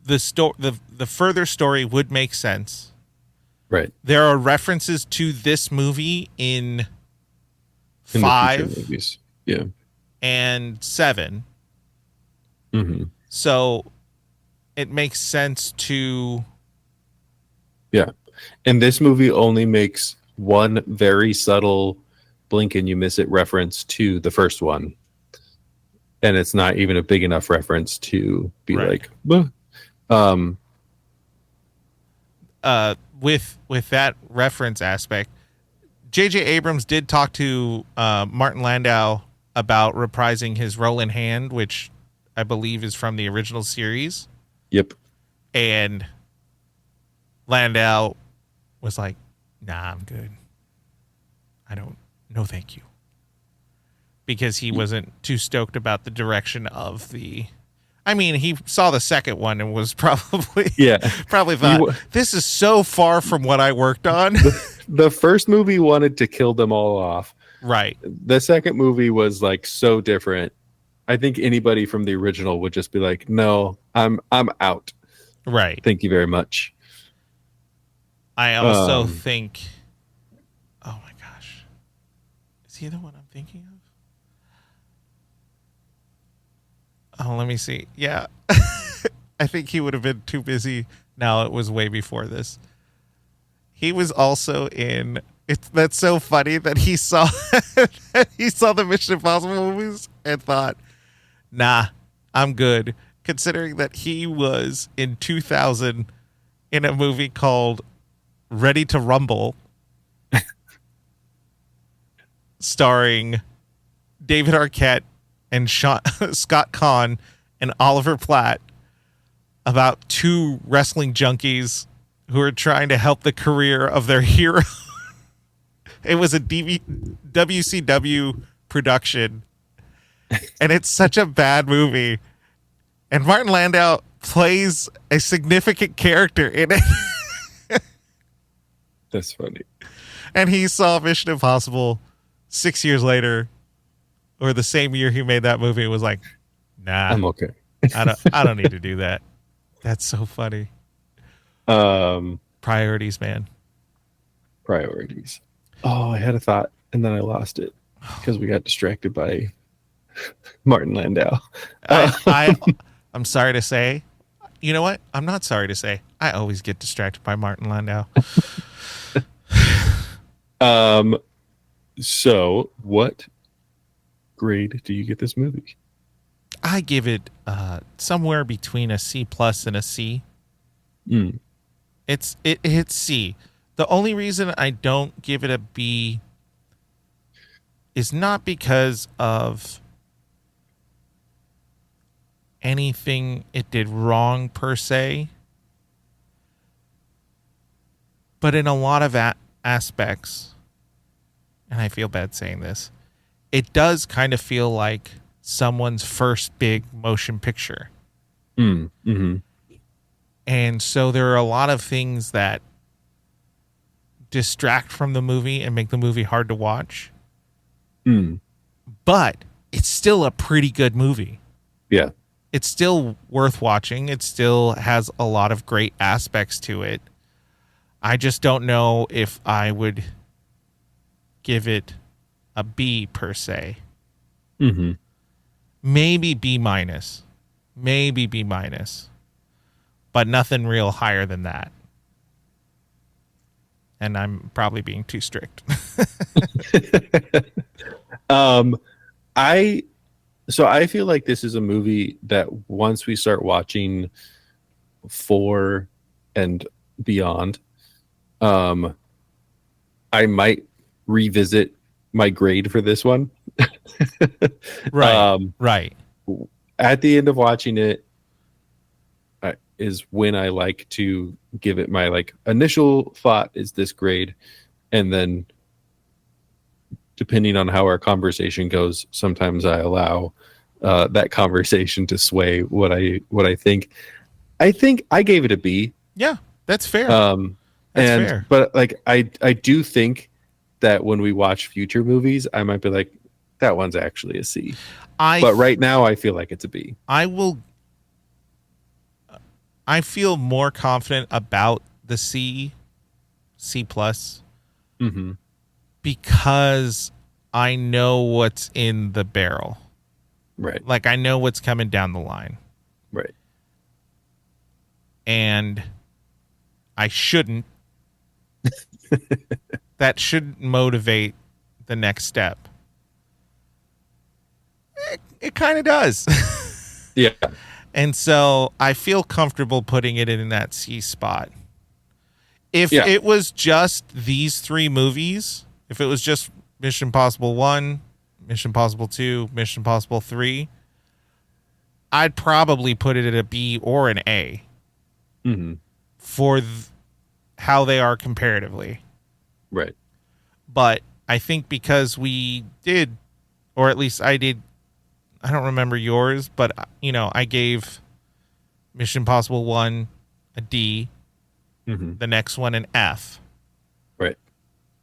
the further story would make sense. Right. There are references to this movie in 5 movies. And 7. So it makes sense to... Yeah. And this movie only makes one very subtle blink and you miss it reference to the first one. And it's not even a big enough reference to be like... With that reference aspect, J.J. Abrams did talk to Martin Landau about reprising his role in Hand, which I believe is from the original series. Yep. And Landau was like, nah, I'm good. No thank you. Because he wasn't too stoked about the direction of the... I mean, he saw the second one and was probably thought, this is so far from what I worked on. The first movie wanted to kill them all off. Right. The second movie was like so different. I think anybody from the original would just be like, no, I'm out. Right. Thank you very much. I also think, oh my gosh, is he the one I'm thinking of? Oh, let me see. Yeah. I think he would have been too busy. No, it was way before this. He was also in... That's so funny that he saw the Mission Impossible movies and thought, nah, I'm good. Considering that he was in 2000 in a movie called Ready to Rumble, starring David Arquette and Scott Conn and Oliver Platt, about two wrestling junkies who are trying to help the career of their hero. It was a WCW production, and it's such a bad movie. And Martin Landau plays a significant character in it. That's funny. And he saw Mission Impossible 6 years later, or the same year he made that movie, and was like, nah, I'm okay. I don't need to do that. That's so funny. Priorities, man. Priorities. Oh, I had a thought and then I lost it because we got distracted by Martin Landau. I'm sorry to say. You know what? I'm not sorry to say. I always get distracted by Martin Landau. So what grade do you get this movie? I give it somewhere between a C+ and a C. It hits C. The only reason I don't give it a B is not because of anything it did wrong per se, but in a lot of aspects, and I feel bad saying this, it does kind of feel like someone's first big motion picture. Mm-hmm. And so there are a lot of things that distract from the movie and make the movie hard to watch. But it's still a pretty good movie. Yeah. It's still worth watching. It still has a lot of great aspects to it. I just don't know if I would give it a B per se. Mm-hmm. Maybe B-. Maybe B-. But nothing real higher than that. And I'm probably being too strict. I feel like this is a movie that once we start watching 4 and beyond, I might revisit my grade for this one. Right. At the end of watching it is when I like to give it my like initial thought is this grade, and then depending on how our conversation goes, sometimes I allow that conversation to sway what I think. I think I gave it a B. Yeah, that's fair. That's fair. But like I do think that when we watch future movies, I might be like, that one's actually a C. But right now, I feel like it's a B. I feel more confident about the C+, because I know what's in the barrel. Right. Like, I know what's coming down the line. Right. And I shouldn't. That shouldn't motivate the next step. It kind of does. Yeah. And so I feel comfortable putting it in that C spot. If it was just these 3 movies, if it was just Mission Impossible 1, Mission Impossible 2, Mission Impossible 3, I'd probably put it at a B or an A for how they are comparatively. Right. But I think because we did, or at least I did, I don't remember yours, but, I gave Mission Impossible 1 a D, the next one an F. Right.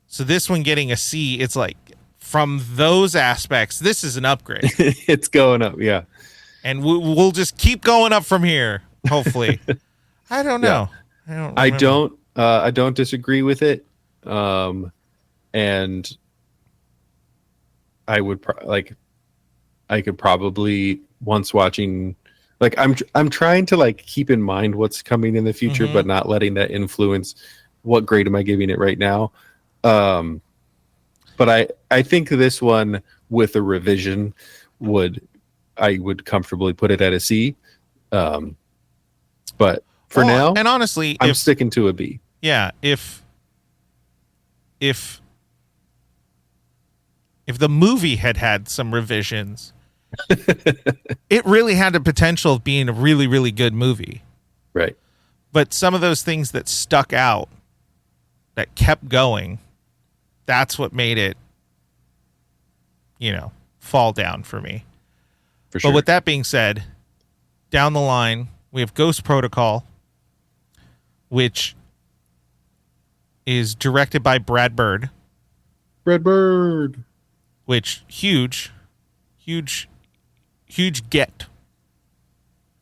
So this one getting a C, it's like, from those aspects, this is an upgrade. It's going up, yeah. And we'll just keep going up from here, hopefully. I don't know. Yeah. I don't disagree with it. And I would I could probably, once watching, like I'm trying to like keep in mind what's coming in the future, but not letting that influence what grade am I giving it right now. But I think this one with a revision I would comfortably put it at a C. But for now, and honestly, I'm sticking to a B. Yeah, if the movie had some revisions, it really had the potential of being a really, really good movie. Right. But some of those things that stuck out, that kept going, that's what made it, fall down for me. For sure. But with that being said, down the line, we have Ghost Protocol, which is directed by Brad Bird. Which huge get.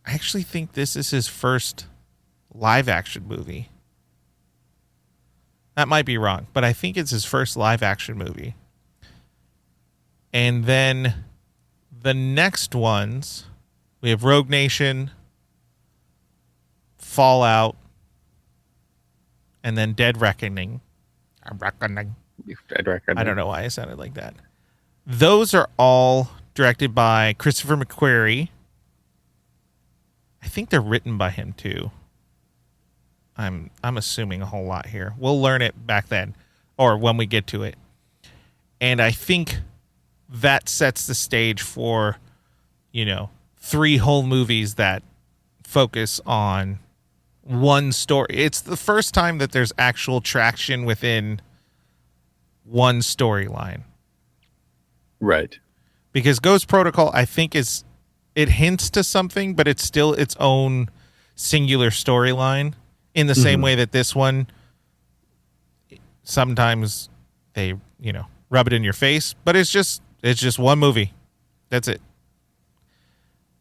I actually think this is his first live action movie. That might be wrong, but I think it's his first live action movie. And then the next ones, we have Rogue Nation, Fallout, and then Dead Reckoning. Dead Reckoning. I don't know why I sounded like that. Those are all directed by Christopher McQuarrie. I think they're written by him too. I'm assuming a whole lot here. We'll learn it back then or when we get to it. And I think that sets the stage for, 3 whole movies that focus on one story. It's the first time that there's actual traction within one storyline. Right. Because Ghost Protocol, I think, it hints to something, but it's still its own singular storyline. In the same way that this one, sometimes they, rub it in your face, but it's just one movie. That's it.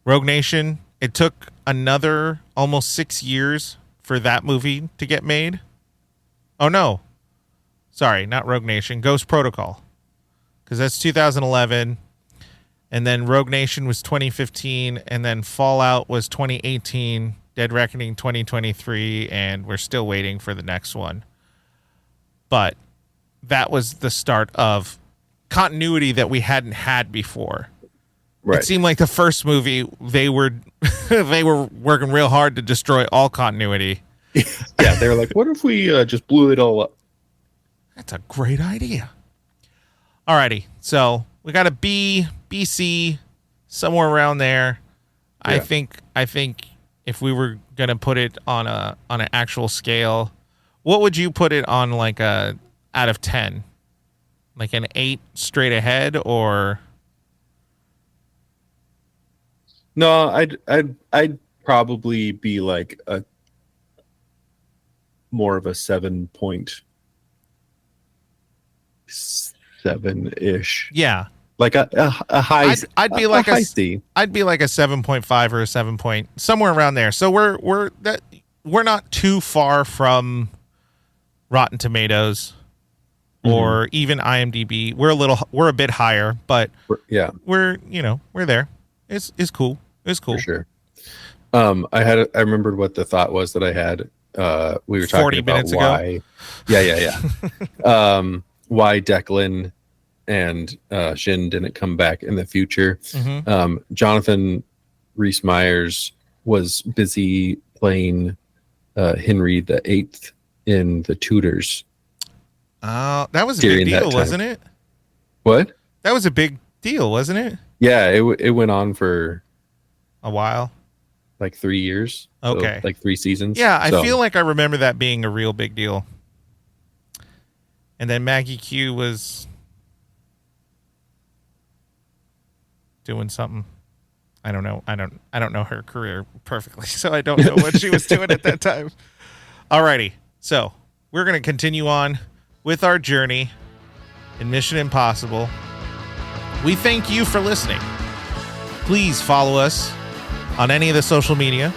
Rogue Nation, it took another almost 6 years for that movie to get made. Oh, no. Sorry, not Rogue Nation. Ghost Protocol. Because that's 2011. And then Rogue Nation was 2015. And then Fallout was 2018. Dead Reckoning 2023, and we're still waiting for the next one. But that was the start of continuity that we hadn't had before. Right. It seemed like the first movie they were working real hard to destroy all continuity. Yeah, they were like, "What if we just blew it all up?" That's a great idea. Alrighty, so we got a B, BC, somewhere around there. Yeah. I think. If we were gonna put it on an actual scale, what would you put it on, like a out of 10? Like an 8 straight ahead, or? No, I'd probably be like a more of a 7.7-ish. Yeah. Like a high. I'd be like a C. I'd be like a 7.5 or a 7 point, somewhere around there. So we're not too far from Rotten Tomatoes or even IMDb. We're a bit higher, but we're there. It's cool. It's cool. For sure. I remembered what the thought was that I had. We were talking 40 about minutes why. Ago. Yeah. Why Declan and Shin didn't come back in the future. Jonathan Rhys Meyers was busy playing Henry VIII in The Tudors. That was a big deal, wasn't it? What? That was a big deal, wasn't it? Yeah, it went on for a while, like 3 years. Okay, so like 3 seasons. Yeah, I feel like I remember that being a real big deal. And then Maggie Q was doing something. I don't know. I don't know her career perfectly, so I don't know what she was doing at that time. Alrighty, so we're gonna continue on with our journey in Mission Impossible. We thank you for listening. Please follow us on any of the social media: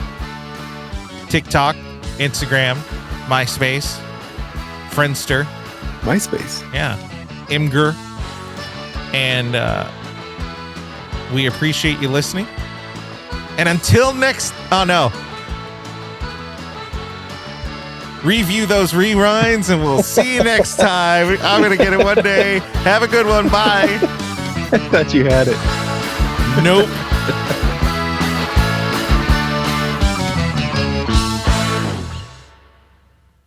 TikTok, Instagram, MySpace, Friendster, yeah, Imgur, and we appreciate you listening. And until next, review those rewinds, and we'll see you next time. I'm gonna get it one day. Have a good one. Bye. I thought you had it. Nope.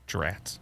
Drats.